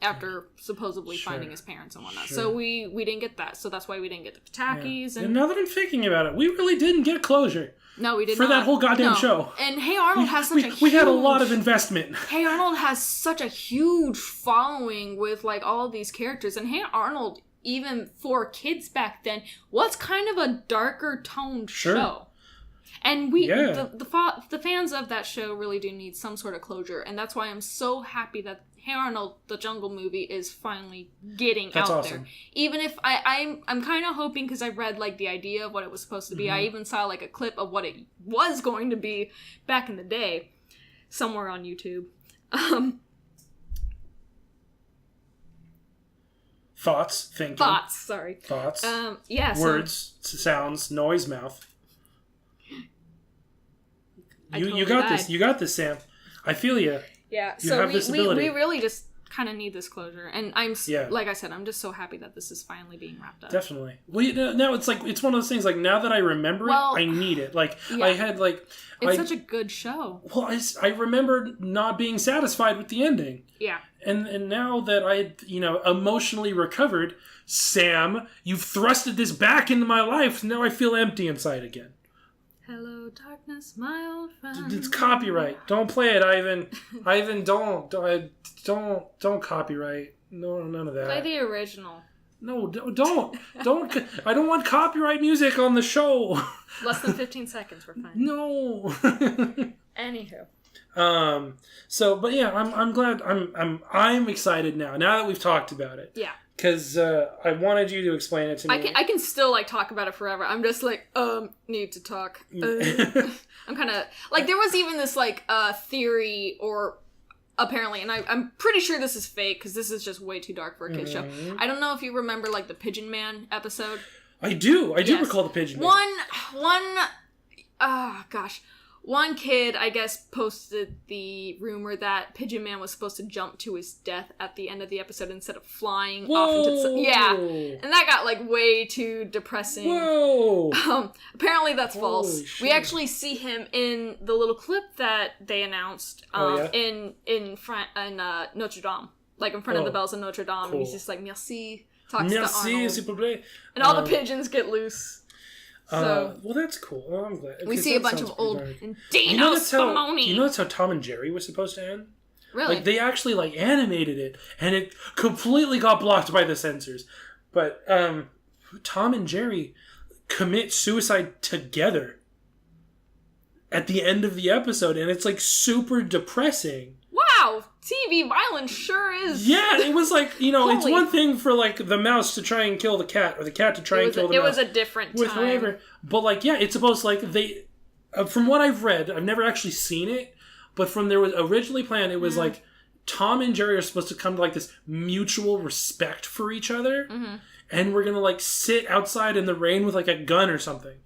after supposedly finding his parents and whatnot. So we didn't get that. So that's why we didn't get the Patakis. And now that I'm thinking about it, we really didn't get closure. No, we didn't. For that whole goddamn show. And Hey Arnold has such a huge... We had a lot of investment. Hey Arnold has such a huge following with like all of these characters. And Hey Arnold, even for kids back then, was kind of a darker toned show. And the fans of that show really do need some sort of closure, and that's why I'm so happy that Hey Arnold, the Jungle movie, is finally getting out there. Even if I'm kind of hoping, because I read like the idea of what it was supposed to be. I even saw like a clip of what it was going to be back in the day, somewhere on YouTube. Thoughts, thinking. Thoughts. Words, sounds, noise, mouth. You got this. You got this, Sam. I feel you. Yeah. So we really just kind of need this closure, and like I said, I'm just so happy that this is finally being wrapped up. Definitely. Well, now it's like it's one of those things. Like now that I remember it, I need it. Like I had like it's such a good show. Well, I remember not being satisfied with the ending. Yeah. And now that I emotionally recovered, Sam, you've thrusted this back into my life. Now I feel empty inside again. Hello, darkness, my old friend. It's copyright. Don't play it, Ivan. Ivan, don't copyright. No, none of that. Play the original. No, don't. I don't want copyright music on the show. Less than 15 seconds, we're fine. No. Anywho. But yeah, I'm glad. I'm excited now. Now that we've talked about it. Yeah. Because I wanted you to explain it to me. I can still like talk about it forever. I'm just like, need to talk. I'm kind of like, there was even this like theory, or apparently, and I'm pretty sure this is fake because this is just way too dark for a kid's show. I don't know if you remember like the Pigeon Man episode. I do recall the Pigeon Man. One kid, I guess, posted the rumor that Pigeon Man was supposed to jump to his death at the end of the episode instead of flying off into the... Yeah. And that got, like, way too depressing. Whoa! Apparently that's false. Shit. We actually see him in the little clip that they announced in Notre Dame. Like, in front of the bells of Notre Dame. Cool. And he's just like, merci, talks to Arnold. S'il vous plaît. And all the pigeons get loose. So, well, that's cool. Oh, I'm glad. We see a bunch of old Dino Spumoni. You know that's how Tom and Jerry was supposed to end? Really? Like, they actually, like, animated it, and it completely got blocked by the censors. But, Tom and Jerry commit suicide together at the end of the episode, and it's, like, super depressing. Wow! TV violence sure is. Yeah, it was like, it's Holy. one thing for, like, the mouse to try and kill the cat, or the cat to try and kill the mouse. It was a different time. With whatever. But, like, yeah, it's supposed, like, they... from what I've read, I've never actually seen it, but from there was originally planned, it was, like, Tom and Jerry are supposed to come to, like, this mutual respect for each other, and we're gonna, like, sit outside in the rain with, like, a gun or something.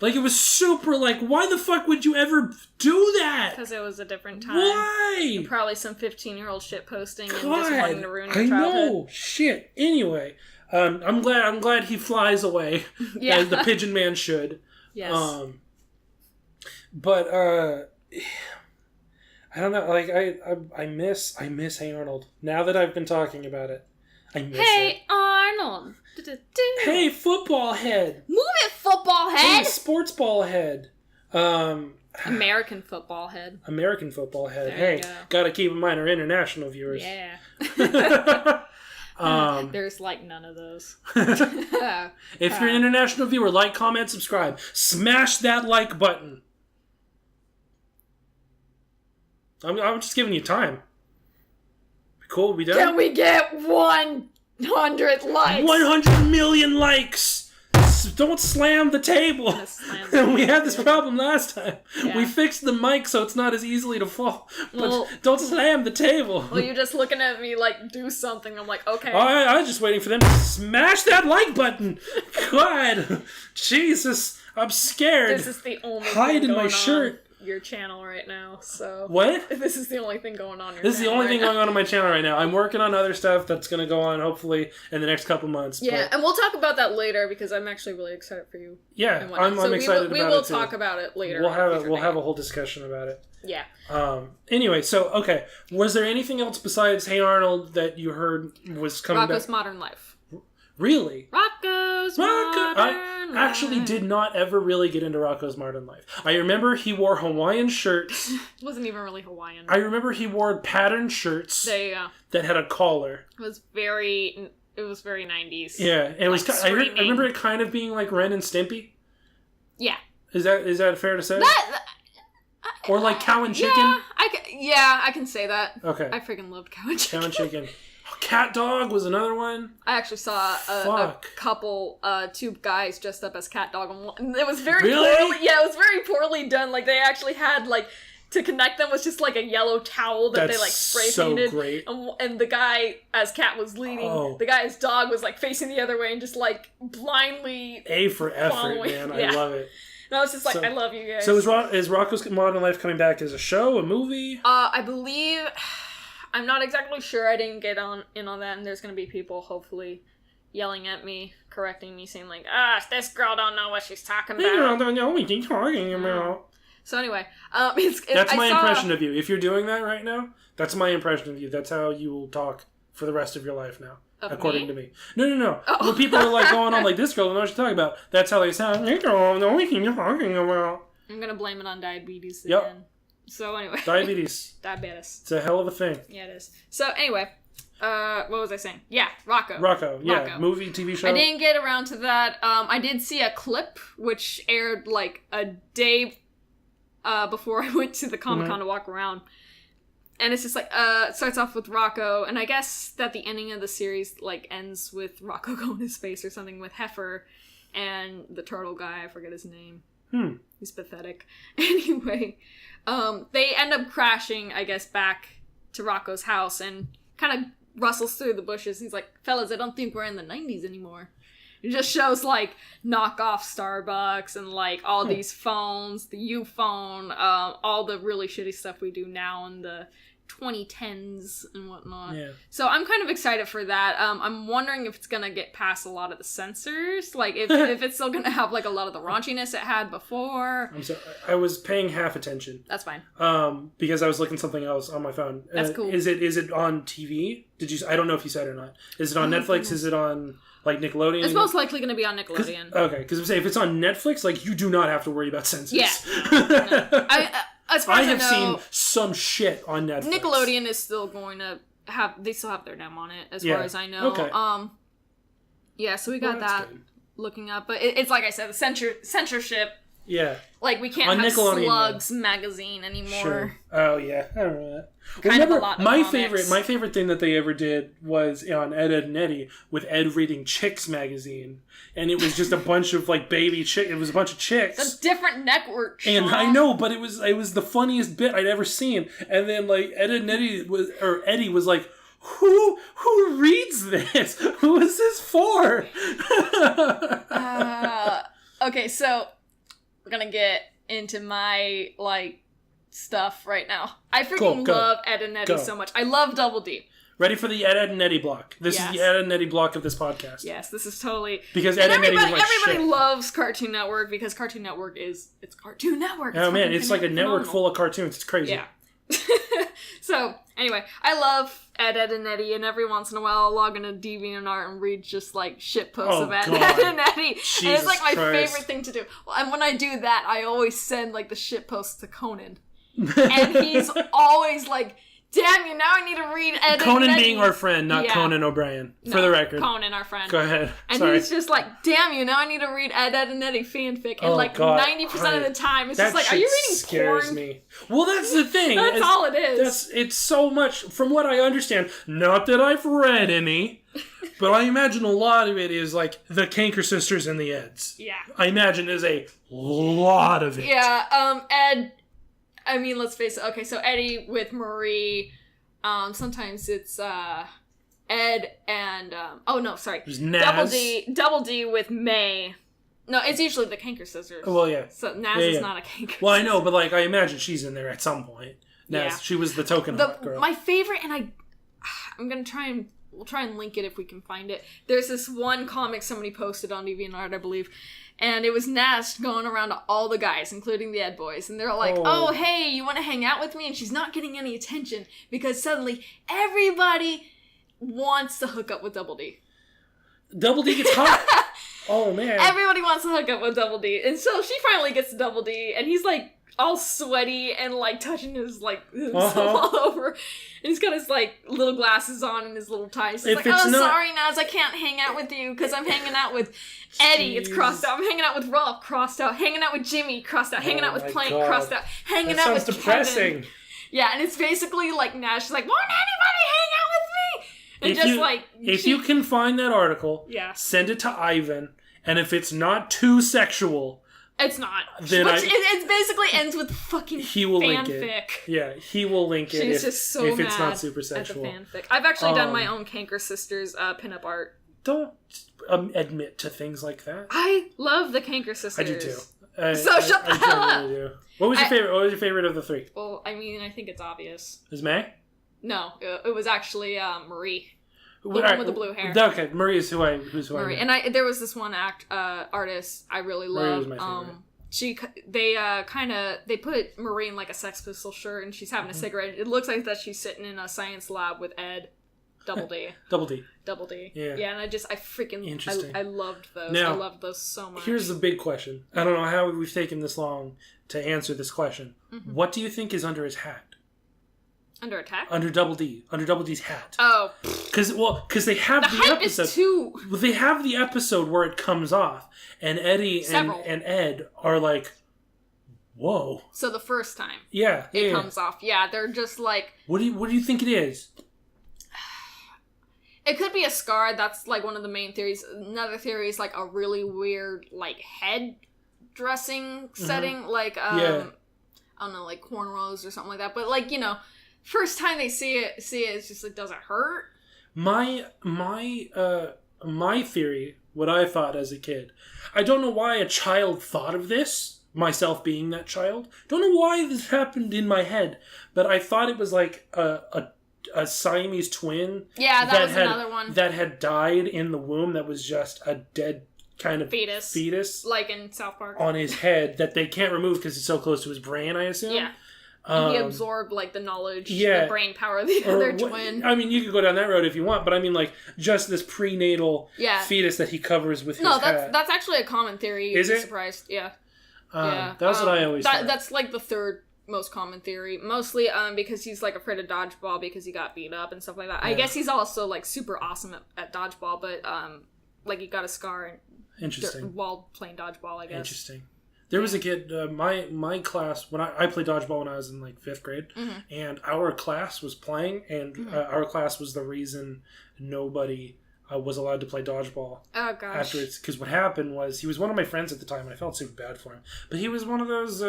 Like, it was super, like, why the fuck would you ever do that? Because it was a different time. Why? And probably some 15-year-old shit posting and God, just wanting to ruin your I childhood. know. Shit. Anyway, I'm glad he flies away. Yeah. As the Pigeon Man should. Yes. But I don't know. Like I miss Hey Arnold. Now that I've been talking about it, I miss it. Hey Arnold. Hey football head. Move it, football head. Hey sports ball head. American football head. American football head. There Hey, you go. Gotta keep in mind our international viewers. Yeah. Um, There's like none of those. If you're an international viewer, like, comment, subscribe. Smash that like button. I'm just giving you time. Cool, we done? Can we get 100 likes? 100 million likes! Don't slam the table. We had this problem last time. Yeah. We fixed the mic so it's not as easily to fall. But Well- don't slam the table. Well, you're just looking at me like, do something. I'm like, okay. I was just waiting for them to smash that like button. God. Jesus. I'm scared. This is the only Hide thing in my going shirt. on your channel right now, so... What? This is the only thing going on your This is the channel only thing right going on my channel right now. I'm working on other stuff that's going to go on, hopefully, in the next couple months. Yeah, but and we'll talk about that later because I'm actually really excited for you. yeah, and whatnot. I'm excited about it, we will too. talk about it later. We'll have a whole discussion about it. Yeah. Anyway, so, okay. Was there anything else besides Hey Arnold that you heard was coming Rocco's back? Modern Life. Really? Rocco's Modern I actually did not ever really get into Rocco's Modern Life. I remember he wore Hawaiian shirts. It wasn't even really Hawaiian. I remember he wore patterned shirts There you go. that had a collar. It was very 90's. Yeah, it was. Like I screaming. remember it kind of being like Ren and Stimpy. Yeah. Is that fair to say? That Or like Cow and Chicken? I can say that. Okay. I freaking loved Cow and Chicken. Cow and Chicken. Cat Dog was another one. I actually saw a couple, two guys dressed up as Cat Dog, and it was very Really? poorly. Yeah, it was very poorly done. Like they actually had like to connect them was just like a yellow towel that they like spray painted. So great. And the guy as Cat was leading, the guy's dog was like facing the other way and just like blindly A for effort, following. man. Yeah. I love it. And I was just like, So- I love you guys. So is Rocco's Modern Life coming back as a show, a movie? I believe. I'm not exactly sure. I didn't get in on that, and there's gonna be people hopefully yelling at me, correcting me, saying like, this girl don't know what she's talking about. I don't know what you're talking about. So anyway, That's my impression of you. If you're doing that right now, that's my impression of you. That's how you will talk for the rest of your life now. Of according me? to me. No. Oh. When people are like going on like, this girl don't know what she's talking about. That's how they sound. You don't know what you're talking about. I'm gonna blame it on diabetes Yep. again. So anyway. Diabetes. Diabetes. It's a hell of a thing. Yeah, it is. So anyway, what was I saying? Yeah, Rocco. Rocco. Rocco. Movie, TV show. I didn't get around to that. I did see a clip which aired like a day before I went to the Comic-Con to walk around. And it's just like, it starts off with Rocco, and I guess that the ending of the series like ends with Rocco going to space or something with Heifer and the turtle guy, I forget his name. He's pathetic. Anyway, they end up crashing, I guess, back to Rocco's house and kind of rustles through the bushes. He's like, fellas, I don't think we're in the 90s anymore. It just shows, like, knockoff Starbucks and, like, all these phones, the U-phone, all the really shitty stuff we do now in the 2010s and whatnot. Yeah. So I'm kind of excited for that. I'm wondering if it's going to get past a lot of the censors. Like, if it's still going to have, like, a lot of the raunchiness it had before. I'm sorry. I was paying half attention. That's fine. Because I was looking something else on my phone. That's cool. Is it on TV? I don't know if you said it or not. Is it on Netflix? Goodness. Is it on... like Nickelodeon? It's most likely going to be on Nickelodeon. Okay, because I'm saying if it's on Netflix, like you do not have to worry about censors. Yeah. No. As far I as have I know, seen some shit on Netflix. Nickelodeon is still going to they still have their name on it, as far as I know. Okay. Yeah, so we got that good. looking up, but it's like I said, the censorship Yeah. Like, we can't On have Nickelodeon, Slugs magazine anymore. Sure. Oh, yeah. I remember that. Kind of a lot of my comics. favorite thing that they ever did was on Ed, Edd and Eddy with Ed reading Chicks magazine. And it was just a bunch of, like, baby chicks. It was a bunch of chicks. It's a different network show. And I know, but it was the funniest bit I'd ever seen. And then, like, Eddie was like, Who reads this? Who is this for? Okay, so we're gonna get into my, like, stuff right now. I freaking love Ed and Eddy so much. I love Double D. Ready for the Ed, and Eddy block. This is the Ed and Eddy block of this podcast. Yes, this is totally... Because Ed and Eddy was like everybody loves Cartoon Network because Cartoon Network it's Cartoon Network. Oh man, it's like a network full of cartoons. It's crazy. Yeah. So, anyway, I love Ed, and Eddy, and every once in a while I'll log into DeviantArt and read just, like, shit posts of Ed, and Eddy. Jesus and it's, like, my Christ. favorite thing to do. And when I do that, I always send, like, the shit posts to Conan. And he's always like, damn you, now I need to read Ed Conan and Eddy. being our friend, not Conan O'Brien, for the record. Conan, our friend. Go ahead. And Sorry. he's just like, damn you, now I need to read Ed, and Eddy fanfic. And, 90% of the time, it's just like, are you reading scares porn? me. Well, that's the thing. That's all it is. It's so much, from what I understand, not that I've read any, but I imagine a lot of it is, like, the Kanker sisters and the Eds. Yeah. I imagine there's a lot of it. Yeah, Ed... I mean, let's face it. Okay, so Eddie with Marie. Sometimes it's Ed and Double D with May. No, it's usually the Kanker sisters. Well, yeah. So Naz is not a Kanker. Well, I know, but like I imagine she's in there at some point. Naz, she was the token hot girl. My favorite, and I'm gonna we'll try and link it if we can find it. There's this one comic somebody posted on DeviantArt, I believe. And it was Naz going around to all the guys, including the Ed boys. And they're like, oh, hey, you want to hang out with me? And she's not getting any attention because suddenly everybody wants to hook up with Double D. Double D gets hot. Oh, man. Everybody wants to hook up with Double D. And so she finally gets to Double D. And he's like all sweaty and like touching his like himself all over. And he's got his like little glasses on and his little tie. So he's like, sorry, Naz, I can't hang out with you because I'm hanging out with Eddie. It's crossed out. I'm hanging out with Rolf, crossed out. Hanging out with Jimmy, crossed out. Hanging out with Plank, crossed out. Hanging out with depressing. Kevin. Yeah, and it's basically like Naz. She's like, won't anybody hang out with me? And if you can find that article, send it to Ivan. And if it's not too sexual, it's not. Then it basically ends with fucking he will fanfic. Link it. Yeah, he will link it. She's just so if mad it's not super sexual. At the fanfic. I've actually done my own Kanker sisters pinup art. Don't admit to things like that. I love the Kanker sisters. I do too. Shut the hell up. Do. What was your favorite? What was your favorite of the three? Well, I mean, I think it's obvious. Is May? No, it was actually Marie. The one with the blue hair. Okay, Marie is who I Marie. And there was this one artist I really loved. Marie was my favorite. They put Marie in like a Sex Pistol shirt and she's having a cigarette. It looks like that she's sitting in a science lab with Ed. Double D. Double D. Yeah. Yeah, and I freaking... Interesting. I loved those. Now, I loved those so much. Here's the big question. I don't know how we've taken this long to answer this question. Mm-hmm. What do you think is under his hat? Under attack? Under Double D. Under Double D's hat. Oh. Because they have the hype episode. Is too... They have the episode where it comes off, and Eddie and Ed are like, whoa. So the first time. Yeah. It comes off. Yeah, they're just like... What do you think it is? It could be a scar. That's like one of the main theories. Another theory is like a really weird like head dressing setting. Like, I don't know, like cornrows or something like that. But like, first time they see it, it's just like, does it hurt? My theory, what I thought as a kid, I don't know why a child thought of this, myself being that child. Don't know why this happened in my head, but I thought it was like a Siamese twin. Yeah, that was another one. That had died in the womb that was just a dead kind of fetus. Like in South Park. On his head that they can't remove because it's so close to his brain, I assume. Yeah. He absorbed, like, the knowledge, the brain power of the other twin. I mean, you could go down that road if you want, but I mean, like, just this prenatal fetus that he covers with his hat. That's actually a common theory. Is it? Surprised. Yeah. That's what I always thought. That's, like, the third most common theory. Mostly because he's, like, afraid of dodgeball because he got beat up and stuff like that. Yeah. I guess he's also, like, super awesome at dodgeball, but, like, he got a scar Interesting. while playing dodgeball, I guess. Interesting. There was a kid, my class, when I played dodgeball when I was in like 5th grade, and our class was playing, and our class was the reason nobody was allowed to play dodgeball. Oh, gosh. Afterwards, because what happened was, he was one of my friends at the time, and I felt super bad for him. But he was one of those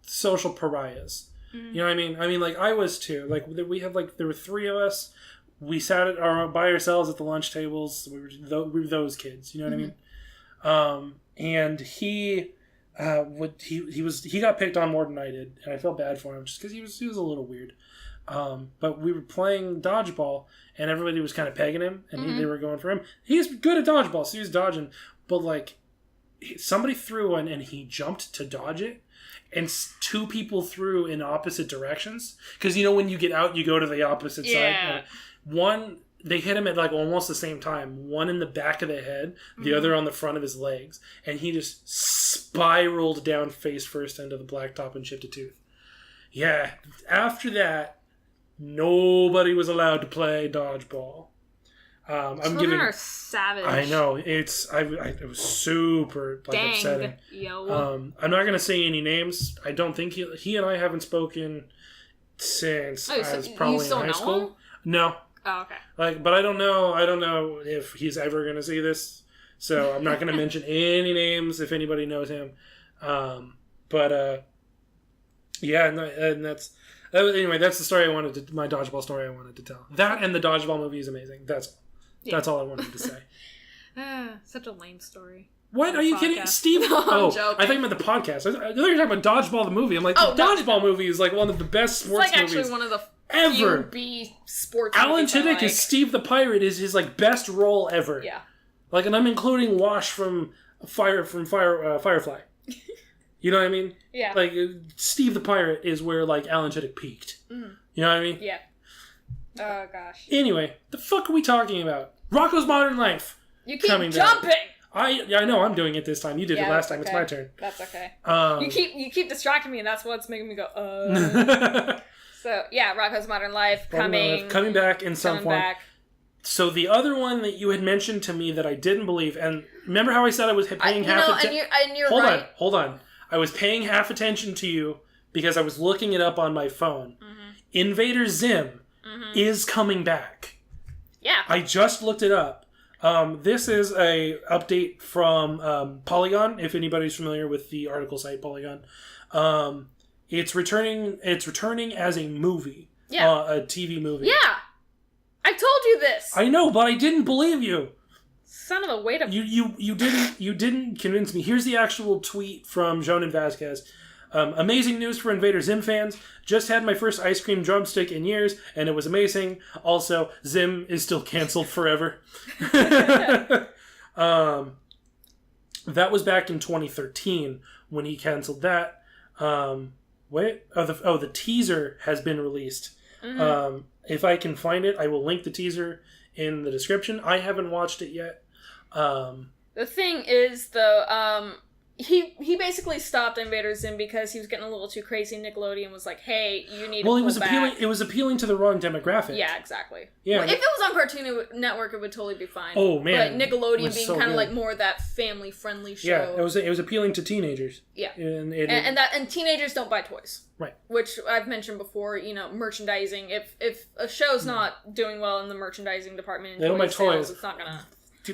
social pariahs. You know what I mean? I mean, like, I was too. Like, we had, like, there were 3 of us. We sat by ourselves at the lunch tables. We were those kids. You know what I mean? And he got picked on more than I did, and I felt bad for him just because he was a little weird. But we were playing dodgeball, and everybody was kind of pegging him, and they were going for him. He's good at dodgeball, so he was dodging. But, like, somebody threw one, and he jumped to dodge it, and 2 people threw in opposite directions. Because, you know, when you get out, you go to the opposite side. One, they hit him at, like, almost the same time. One in the back of the head, the other on the front of his legs. And he just spiraled down face first into the blacktop and chipped a tooth. Yeah, after that, nobody was allowed to play dodgeball. Children are savage. I know. It was super upsetting. Yo. I'm not going to say any names. I don't think he and I haven't spoken since I was probably in high school. Him? No. Oh, okay. Like, but I don't know if he's ever going to see this. So I'm not going to mention any names if anybody knows him. Yeah, and that's the story my dodgeball story I wanted to tell. That and the dodgeball movie is amazing. That's all I wanted to say. Such a lame story. What? Are you kidding? Steve? No, I'm joking. I thought you meant the podcast. I thought you were talking about Dodgeball the movie. I'm like, the Dodgeball movie is like one of the best sports movies actually one of the ever. B sports Alan movies Tudyk as Steve the Pirate is his like best role ever. Yeah. Like, and I'm including Wash from Firefly. You know what I mean? Yeah. Like, Steve the Pirate is where, like, Alan Tudyk peaked. You know what I mean? Yeah. Oh, gosh. Anyway, the fuck are we talking about? Rocko's Modern Life. You keep jumping! I know, I'm doing it this time. You did it last time. Okay. It's my turn. That's okay. You keep distracting me, and that's what's making me go, So, yeah, Rocko's Modern Life coming back in some form. So the other one that you had mentioned to me that I didn't believe, and remember how I said I was paying half attention? Hold on. I was paying half attention to you because I was looking it up on my phone. Invader Zim is coming back. Yeah. I just looked it up. This is a update from Polygon, if anybody's familiar with the article site Polygon. It's returning as a movie. Yeah. A TV movie. Yeah. I told you this. I know, but I didn't believe you. Son of a way to... You didn't convince me. Here's the actual tweet from Jonan Vasquez. Amazing news for Invader Zim fans. Just had my first ice cream drumstick in years, and it was amazing. Also, Zim is still canceled forever. That was back in 2013 when he canceled that. The teaser has been released. If I can find it, I will link the teaser in the description. I haven't watched it yet. The thing is, though, he basically stopped Invader Zim because he was getting a little too crazy. Nickelodeon was like, "Hey, you need to pull back." It was appealing to the wrong demographic. Yeah, exactly. Yeah. Well, if it was on Cartoon Network, it would totally be fine. Oh man! But Nickelodeon being so kind of like more that family-friendly show. Yeah, it was appealing to teenagers. Yeah, and teenagers don't buy toys. Right. Which I've mentioned before. You know, merchandising. If a show's not doing well in the merchandising department, they don't buy toys. It's not gonna.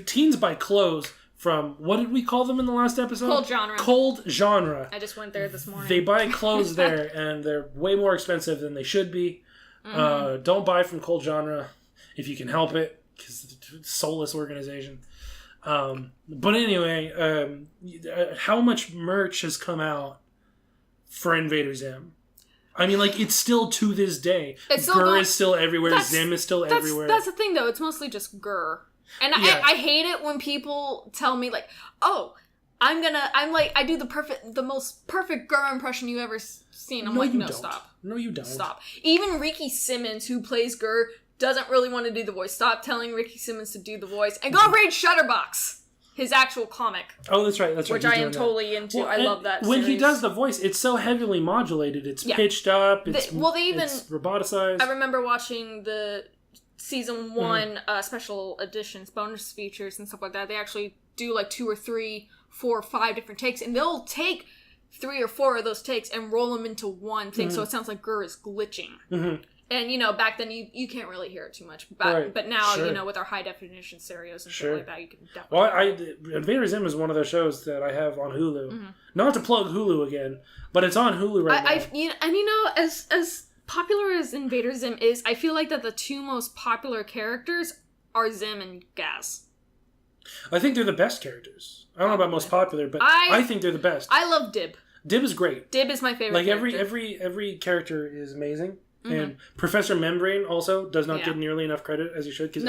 Teens buy clothes. From, what did we call them in the last episode? Cold genre. I just went there this morning. They buy clothes there, and they're way more expensive than they should be. Don't buy from Cold Genre if you can help it, because it's a soulless organization. But anyway, how much merch has come out for Invader Zim? I mean, like, it's still to this day. Grr is still everywhere. Zim is still everywhere. That's the thing, though. It's mostly just Grr. And yeah. I hate it when people tell me, like, oh, I do the most perfect Grr impression you ever seen. I'm no, stop. No, you don't. Stop. Even Ricky Simmons, who plays Grr, doesn't really want to do the voice. Stop telling Ricky Simmons to do the voice. And go read Shutterbox, his actual comic. Oh, that's right. Which I am totally into. Well, I love that When series. he does the voice, it's so heavily modulated. It's pitched up. It's roboticized. I remember watching the... Season 1 special editions, bonus features, and stuff like that. They actually do like 2 or 3, 4 or 5 different takes, and they'll take 3 or 4 of those takes and roll them into one thing, so it sounds like Gur is glitching. Mm-hmm. And, you know, back then you can't really hear it too much. But now, you know, with our high-definition stereos and shit like that, you can definitely... Well, Invader Zim is one of those shows that I have on Hulu. Mm-hmm. Not to plug Hulu again, but it's on Hulu right now. And, you know, as popular as Invader Zim is, I feel like that the 2 most popular characters are Zim and Gaz. I think they're the best characters. I don't know about most popular, but I think they're the best. I love Dib. Dib is great. Dib is my favorite character. Every character is amazing. Mm-hmm. And Professor Membrane also does not get nearly enough credit as he should, because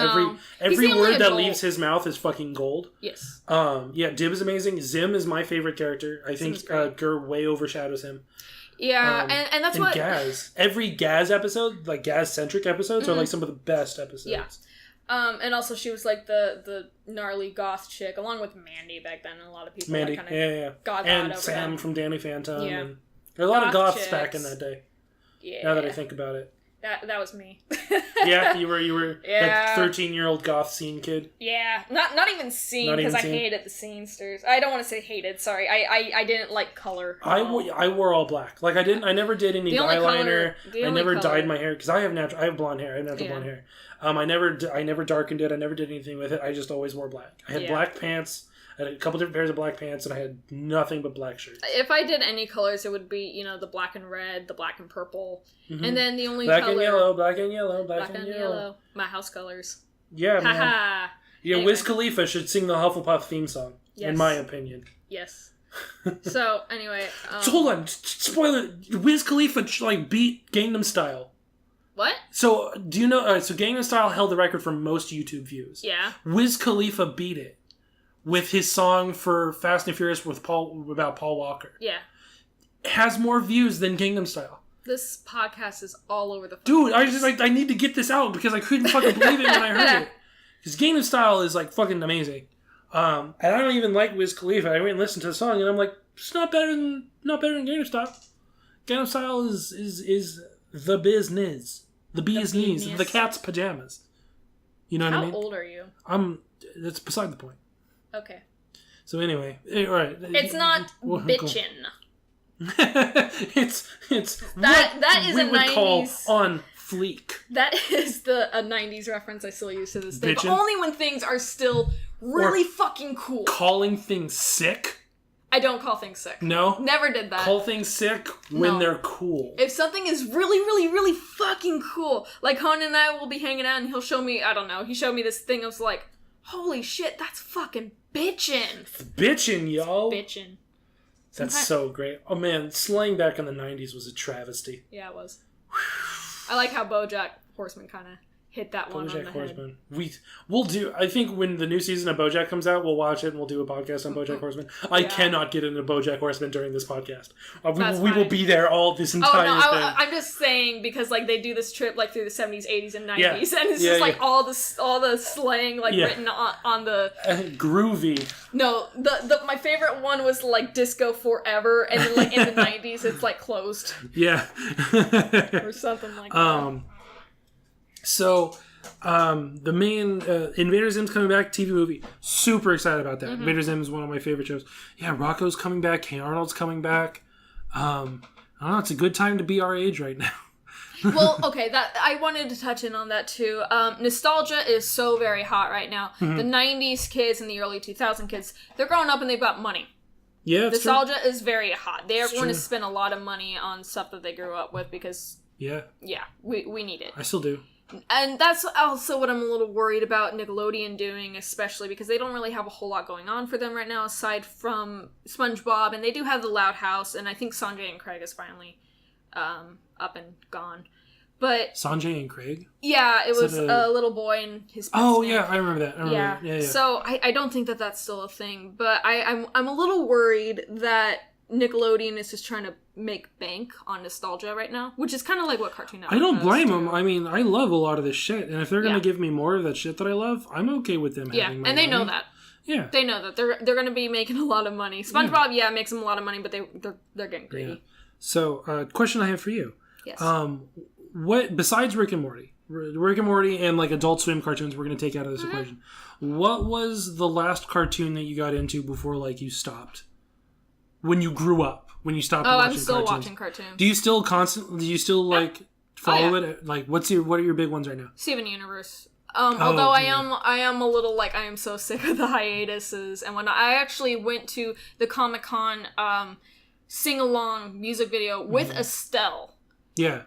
every word that leaves his mouth is fucking gold. Yes. Dib is amazing. Zim is my favorite character. I think Gur way overshadows him. Yeah, and that's what... Gaz. Every Gaz episode, like Gaz-centric episodes, are like some of the best episodes. Yeah. And also she was like the gnarly goth chick, along with Mandy back then, and a lot of people kind of got that over and Sam them. from Danny Phantom. Yeah. And there are a lot of goths chicks. back in that day. Yeah. Now that I think about it. That was me. Yeah, you were that 13-year-old goth scene kid. Yeah, not even scene, because I hated the scenesters. I don't want to say hated. Sorry, I didn't like color. I wore all black. Like I never did any eyeliner. I never dyed my hair because I have blonde hair. I have natural blonde hair. I never darkened it. I never did anything with it. I just always wore black. I had black pants. I had a couple different pairs of black pants, and I had nothing but black shirts. If I did any colors, it would be, you know, the black and red, the black and purple, and then the only black color... and yellow, black and yellow, black and yellow. My house colors. Yeah, man. Ha-ha. Yeah, anyway. Wiz Khalifa should sing the Hufflepuff theme song, in my opinion. Yes. So, anyway... So, hold on. Spoiler. Wiz Khalifa, beat Gangnam Style. What? So, do you know... so, Gangnam Style held the record for most YouTube views. Yeah. Wiz Khalifa beat it with his song for Fast and Furious about Paul Walker. Yeah. Has more views than Gangnam Style. This podcast is all over the... Dude, I need to get this out because I couldn't fucking believe it when I heard it. Because Gangnam Style is, fucking amazing. And I don't even like Wiz Khalifa. I went and listened to the song, and I'm like, it's not better than Gangnam Style. Gangnam Style is the business. The bee's knees. The cat's pajamas. You know what I mean? How old are you? That's beside the point. Okay. So anyway, all right. It's not bitchin'. it's that is we a would 90's call on fleek. That is a 90's reference I still use to this day, Bitchin'? but only when things are still really fucking cool. Calling things sick. I don't call things sick. No? Never did that. Call things sick when they're cool. If something is really, really, really fucking cool, like Conan and I will be hanging out and he'll show me, I don't know, he showed me this thing, I was like, holy shit, that's fucking bitchin'. It's bitchin', yo. Bitchin'. That's so great. Oh man, slang back in the 90's was a travesty. Yeah, it was. I like how BoJack Horseman kind of hit that one on the Horseman. We'll do. I think when the new season of BoJack comes out, we'll watch it and we'll do a podcast on BoJack Horseman. I cannot get into BoJack Horseman during this podcast. We will be there all this entire thing. I'm just saying because they do this trip through the 70s, 80s, and 90s, and it's just all the slang written on the groovy. No, my favorite one was disco forever, and then in the 90s it's closed. Yeah. Or something like that. So, the main Invader Zim's coming back, TV movie. Super excited about that. Invader Zim is one of my favorite shows. Yeah, Rocco's coming back. Hey Arnold's coming back. I don't know. It's a good time to be our age right now. Well, okay, that I wanted to touch in on that too. Nostalgia is so very hot right now. The 90s kids and the early 2000 kids, they're growing up and they've got money. Yeah, nostalgia is very hot. They are going to spend a lot of money on stuff that they grew up with because we need it. I still do. And that's also what I'm a little worried about Nickelodeon doing, especially because they don't really have a whole lot going on for them right now aside from SpongeBob, and they do have the Loud House, and I think Sanjay and Craig is finally up and gone. But Sanjay and Craig? Yeah, it was a little boy and his pet snake. Yeah, I remember that. Yeah. So I don't think that that's still a thing, but I'm a little worried that Nickelodeon is just trying to make bank on nostalgia right now, which is kind of like what Cartoon Network I don't blame them. I mean, I love a lot of this shit, and if they're going to give me more of that shit that I love, I'm okay with them having my and they money. know that. Yeah. They know that. They're going to be making a lot of money. SpongeBob, makes them a lot of money, but they're getting greedy. Yeah. So, question I have for you. Yes. What, besides Rick and Morty and Adult Swim cartoons we're going to take out of this equation, what was the last cartoon that you got into before you stopped? When you grew up? when you stopped watching cartoons? I'm still watching cartoons. Do you still follow it? Like, what are your big ones right now? Steven Universe. Although I am a little like, I am so sick of the hiatuses and whatnot. I actually went to the Comic-Con sing-along music video with Estelle. Yeah.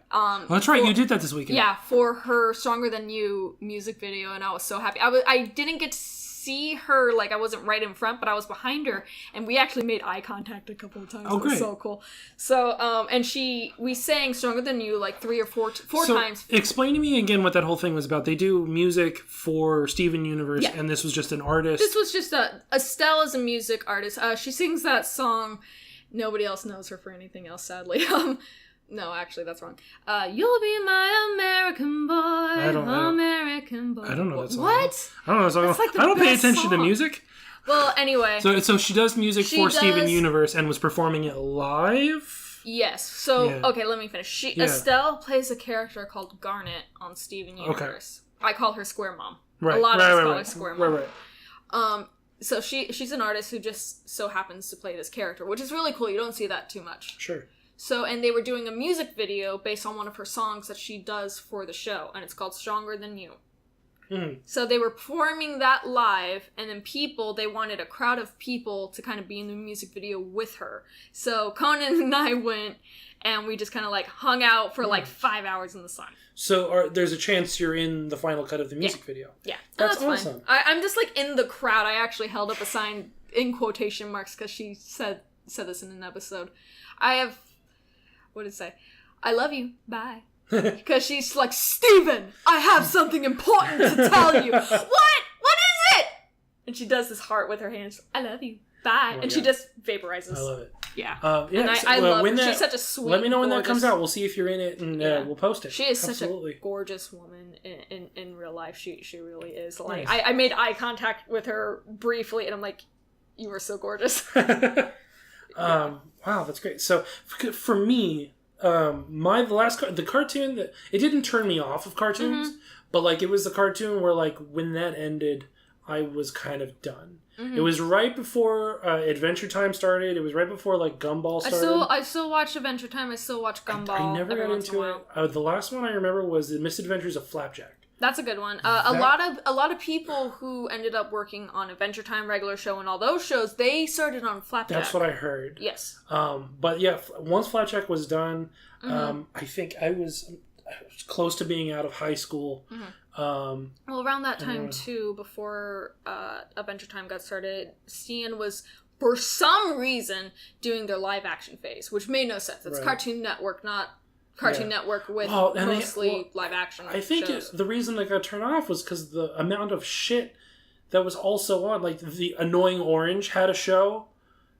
That's right. You did that this weekend. Yeah, for her Stronger Than You music video, and I was so happy. I didn't get to see her, like, I wasn't right in front, but I was behind her, and we actually made eye contact a couple of times. Oh, great. It was so cool. So, and we sang Stronger Than You like 3 or 4 times. Explain to me again what that whole thing was about. They do music for Steven Universe, and this was just an artist. This was just Estelle is a music artist. She sings that song. Nobody else knows her for anything else, sadly. No, actually, that's wrong. You'll be my American boy, American boy. I don't know that song. What? I don't know that song. That's like the I don't pay best attention to song. music. Well, anyway. So she does music for Steven Universe and was performing it live? Yes. So, okay, let me finish. Estelle plays a character called Garnet on Steven Universe. Okay. I call her Square Mom. Right. A lot of us call her Square Mom. Right. So she's an artist who just so happens to play this character, which is really cool. You don't see that too much. Sure. So, and they were doing a music video based on one of her songs that she does for the show, and it's called Stronger Than You. Mm. So they were performing that live, and then they wanted a crowd of people to kind of be in the music video with her. So Conan and I went, and we just kind of like hung out for like 5 hours in the sun. So there's a chance you're in the final cut of the music video. Yeah. That's awesome. I'm just like in the crowd. I actually held up a sign in quotation marks because she said this in an episode. What did it say? I love you. Bye. Because she's like, Steven, I have something important to tell you. What? What is it? And she does this heart with her hands. I love you. Bye. Oh, and she just vaporizes. I love it. Yeah. And I love her. She's such a sweet, let me know when gorgeous, that comes out. We'll see if you're in it, and we'll post it. She is such a gorgeous woman in real life. She really is. Like, nice. I made eye contact with her briefly, and I'm like, you are so gorgeous. Wow, that's great. So for me, the cartoon that it didn't turn me off of cartoons, but like it was the cartoon where like when that ended, I was kind of done. It was right before Adventure Time started. It was right before like Gumball started. I still watch Adventure Time. I still watch Gumball. I never got into it. The last one I remember was The Misadventures of Flapjack. That's a good one. A lot of people who ended up working on Adventure Time, Regular Show, and all those shows, they started on Flapjack. That's what I heard. Yes. But yeah, once Flapjack was done, I think I was close to being out of high school. Well, around that time too, before Adventure Time got started, CN was for some reason doing their live action phase, which made no sense. It's Cartoon Network, not Cartoon Network with mostly live action I think the reason they got turned off was because the amount of shit that was also on. Like, the Annoying Orange had a show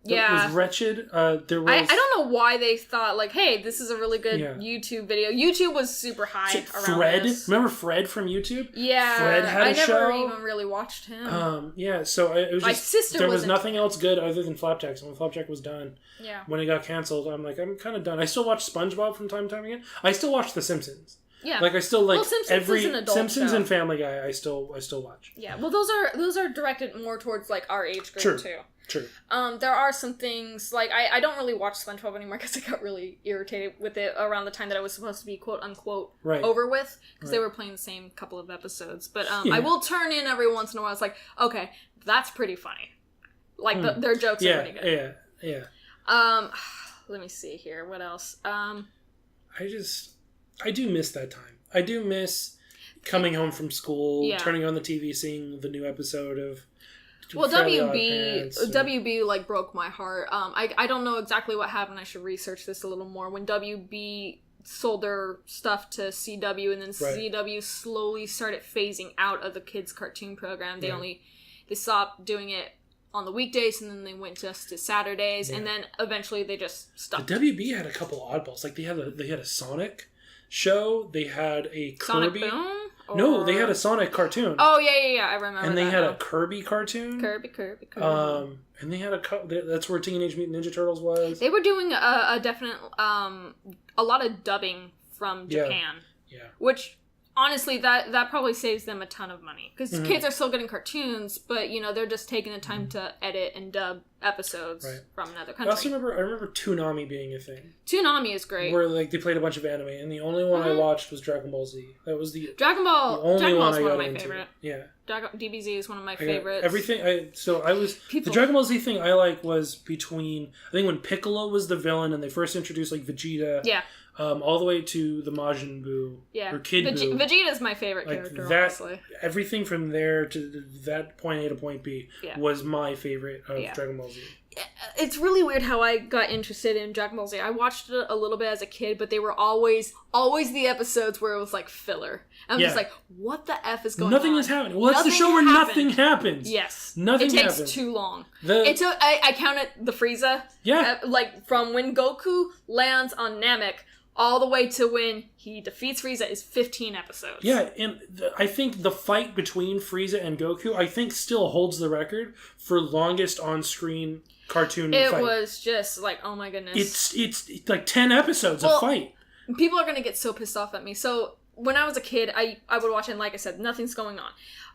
that was wretched. There was... I don't know why they thought, like, hey, this is a really good YouTube video. YouTube was super high around Fred? this. Remember Fred from YouTube? Yeah. Fred had a show. I never even really watched him. Yeah, so it was My just... sister there was nothing else good other than Flapjack. So when Flapjack was done, when it got canceled, I'm like, I'm kind of done. I still watch SpongeBob from time to time again. I still watch The Simpsons. Yeah. Like, I still like Simpsons is an adult Simpsons show. and Family Guy I still watch. Yeah, well, those are directed more towards, like, our age group, too. True. There are some things, like, I don't really watch SpongeBob anymore because I got really irritated with it around the time that I was supposed to be quote-unquote over with, because they were playing the same couple of episodes. But I will turn in every once in a while. It's like, okay, that's pretty funny. Like, their jokes are pretty good. Yeah. Let me see here. What else? I do miss that time. I do miss coming home from school, turning on the TV, seeing the new episode of... Well, WB like broke my heart. I don't know exactly what happened. I should research this a little more. When WB sold their stuff to CW, and then CW slowly started phasing out of the kids' cartoon program. They stopped doing it on the weekdays, and then they went just to Saturdays, and then eventually they just stopped. The WB had a couple oddballs. Like they had a Sonic show. They had a Kirby. Sonic Boom? No, they had a Sonic cartoon. Oh, yeah, I remember. And they had a Kirby cartoon. Kirby. And they had that's where Teenage Mutant Ninja Turtles was. They were doing a definite, a lot of dubbing from Japan. Yeah. Which honestly, that probably saves them a ton of money. Because kids are still getting cartoons, but, they're just taking the time to edit and dub episodes from another country. I remember Toonami being a thing. Toonami is great. Where, like, they played a bunch of anime, and the only one I watched was Dragon Ball Z. That was the Dragon Ball is one of my into. favorite. Yeah. DBZ is one of my favorites. The Dragon Ball Z thing I like was between, I think when Piccolo was the villain and they first introduced, like, Vegeta. Yeah. All the way to the Majin Buu. Yeah. Or Kid Buu. Vegeta's my favorite character, honestly. Everything from there to that point A to point B was my favorite of Dragon Ball Z. It's really weird how I got interested in Dragon Ball Z. I watched it a little bit as a kid, but they were always the episodes where it was like filler. I'm just like, what the F is going on? Nothing is happening. Well, that's the show where nothing happens. Yes. Nothing happens. It happens. takes too long. I counted the Frieza. Yeah. Like, from when Goku lands on Namek all the way to when he defeats Frieza is 15 episodes. Yeah, and I think the fight between Frieza and Goku, I think still holds the record for longest on-screen cartoon fight. It was just like, oh my goodness. It's like 10 episodes of fight. People are going to get so pissed off at me. So, when I was a kid, I would watch it, and like I said, nothing's going on.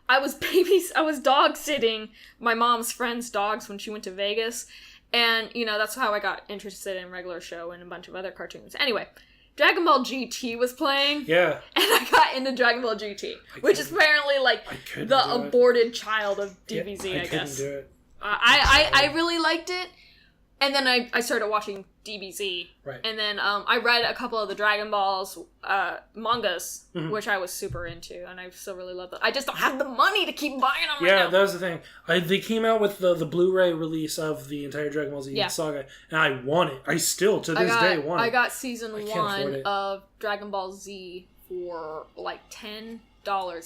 I was dog sitting my mom's friend's dogs when she went to Vegas, and, that's how I got interested in Regular Show and a bunch of other cartoons. Anyway, Dragon Ball GT was playing. Yeah. And I got into Dragon Ball GT, which is apparently like the aborted child of DBZ, I guess. Couldn't do it. I really liked it. And then I started watching DBZ. Right. And then I read a couple of the Dragon Balls mangas, which I was super into. And I still really love them. I just don't have the money to keep buying them right now. Yeah, that was the thing. They came out with the Blu-ray release of the entire Dragon Ball Z saga. And I want it. I still, to this day, want it. I got season 1 of Dragon Ball Z for like $10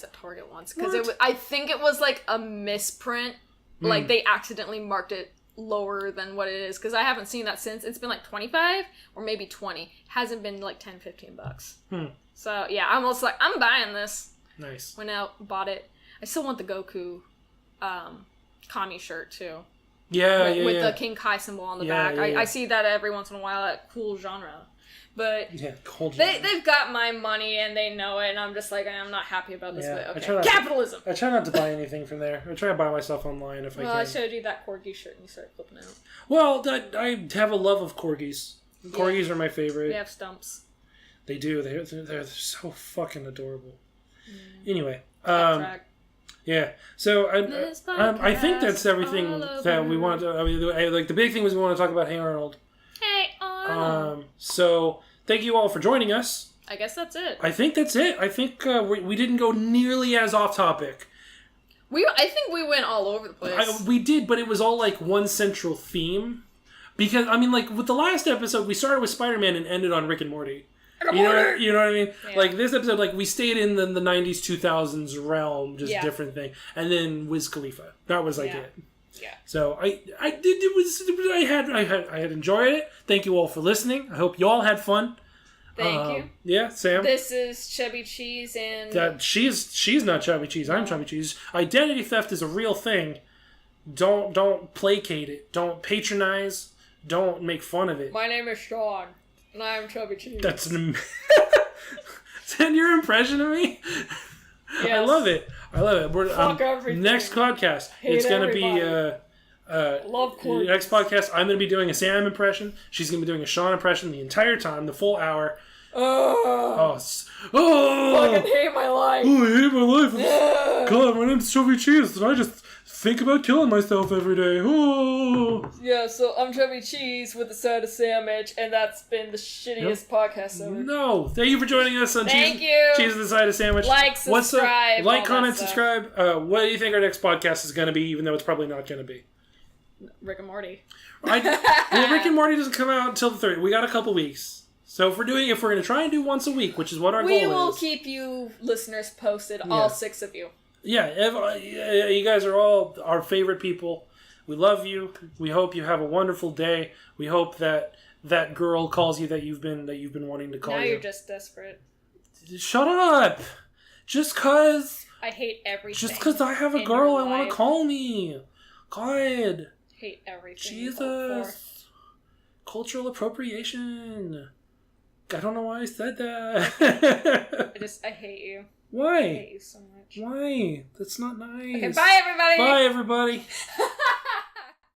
at Target once. Because I think it was like a misprint. Like they accidentally marked it lower than what it is, because I haven't seen that since. It's been like 25 or maybe 20. Hasn't been like 10-15 bucks. So yeah, I'm almost like, I'm buying this. Nice. Went out, bought it. I still want the Goku Kami shirt too. Yeah, with the King Kai symbol on the back. I see that every once in a while at Cool Genre. But they've got my money and they know it, and I'm just like, I'm not happy about this. But okay, capitalism! I try not to buy anything from there. I try to buy myself online if I can. Well, I showed you that corgi shirt and you started flipping out. Well, I have a love of corgis. Corgis are my favorite. They have stumps. They do. They're so fucking adorable. Anyway. Yeah. So I think that's everything that we want to... like the big thing was we want to talk about Hey Arnold. Hey Arnold! So thank you all for joining us. I guess that's it. I think that's it. I think we didn't go nearly as off topic. I think we went all over the place. We did, but it was all like one central theme. Because, I mean, like, with the last episode, we started with Spider-Man and ended on Rick and Morty. You know what I mean? Yeah. Like, this episode, like, we stayed in the 90s, 2000s realm, just different thing. And then Wiz Khalifa. That was, like, it. Yeah. So, I had enjoyed it. Thank you all for listening. I hope you all had fun. Thank you. Yeah, Sam. This is Chubby Cheese, and... She's not Chubby Cheese. I'm Chubby Cheese. Identity theft is a real thing. Don't placate it. Don't patronize. Don't make fun of it. My name is Sean, and I am Chubby Cheese. That's Is that your impression of me? Yes. I love it. We're, Fuck everything. Next podcast, it's going to be... Love corn. Next podcast, I'm going to be doing a Sam impression. She's going to be doing a Sean impression the entire time, the full hour. Fucking hate my life. Oh, I hate my life. God, my name's Chubby Cheese, and I just think about killing myself every day. Oh. Yeah, so I'm Chubby Cheese with the side of Sammich, and that's been the shittiest podcast ever. No. Thank you for joining us on Cheese with the Side of Sammich. Like, subscribe. Like, comment, subscribe. What do you think our next podcast is going to be, even though it's probably not going to be? Rick and Morty. Well, Rick and Morty doesn't come out until the 30th. We got a couple weeks. So if we're going to try and do once a week, which is what our goal is. We will keep you listeners posted, all 6 of you. Yeah, you guys are all our favorite people. We love you. We hope you have a wonderful day. We hope that girl calls you that you've been wanting to call you. Now you're just desperate. Shut up. Just cause I hate everything. Just cause I have a girl I want to call me. God. Hate everything. Jesus. Cultural appropriation. I don't know why I said that. I hate you. Why? hate you so much. Why? That's not nice. Okay, bye everybody. Bye everybody.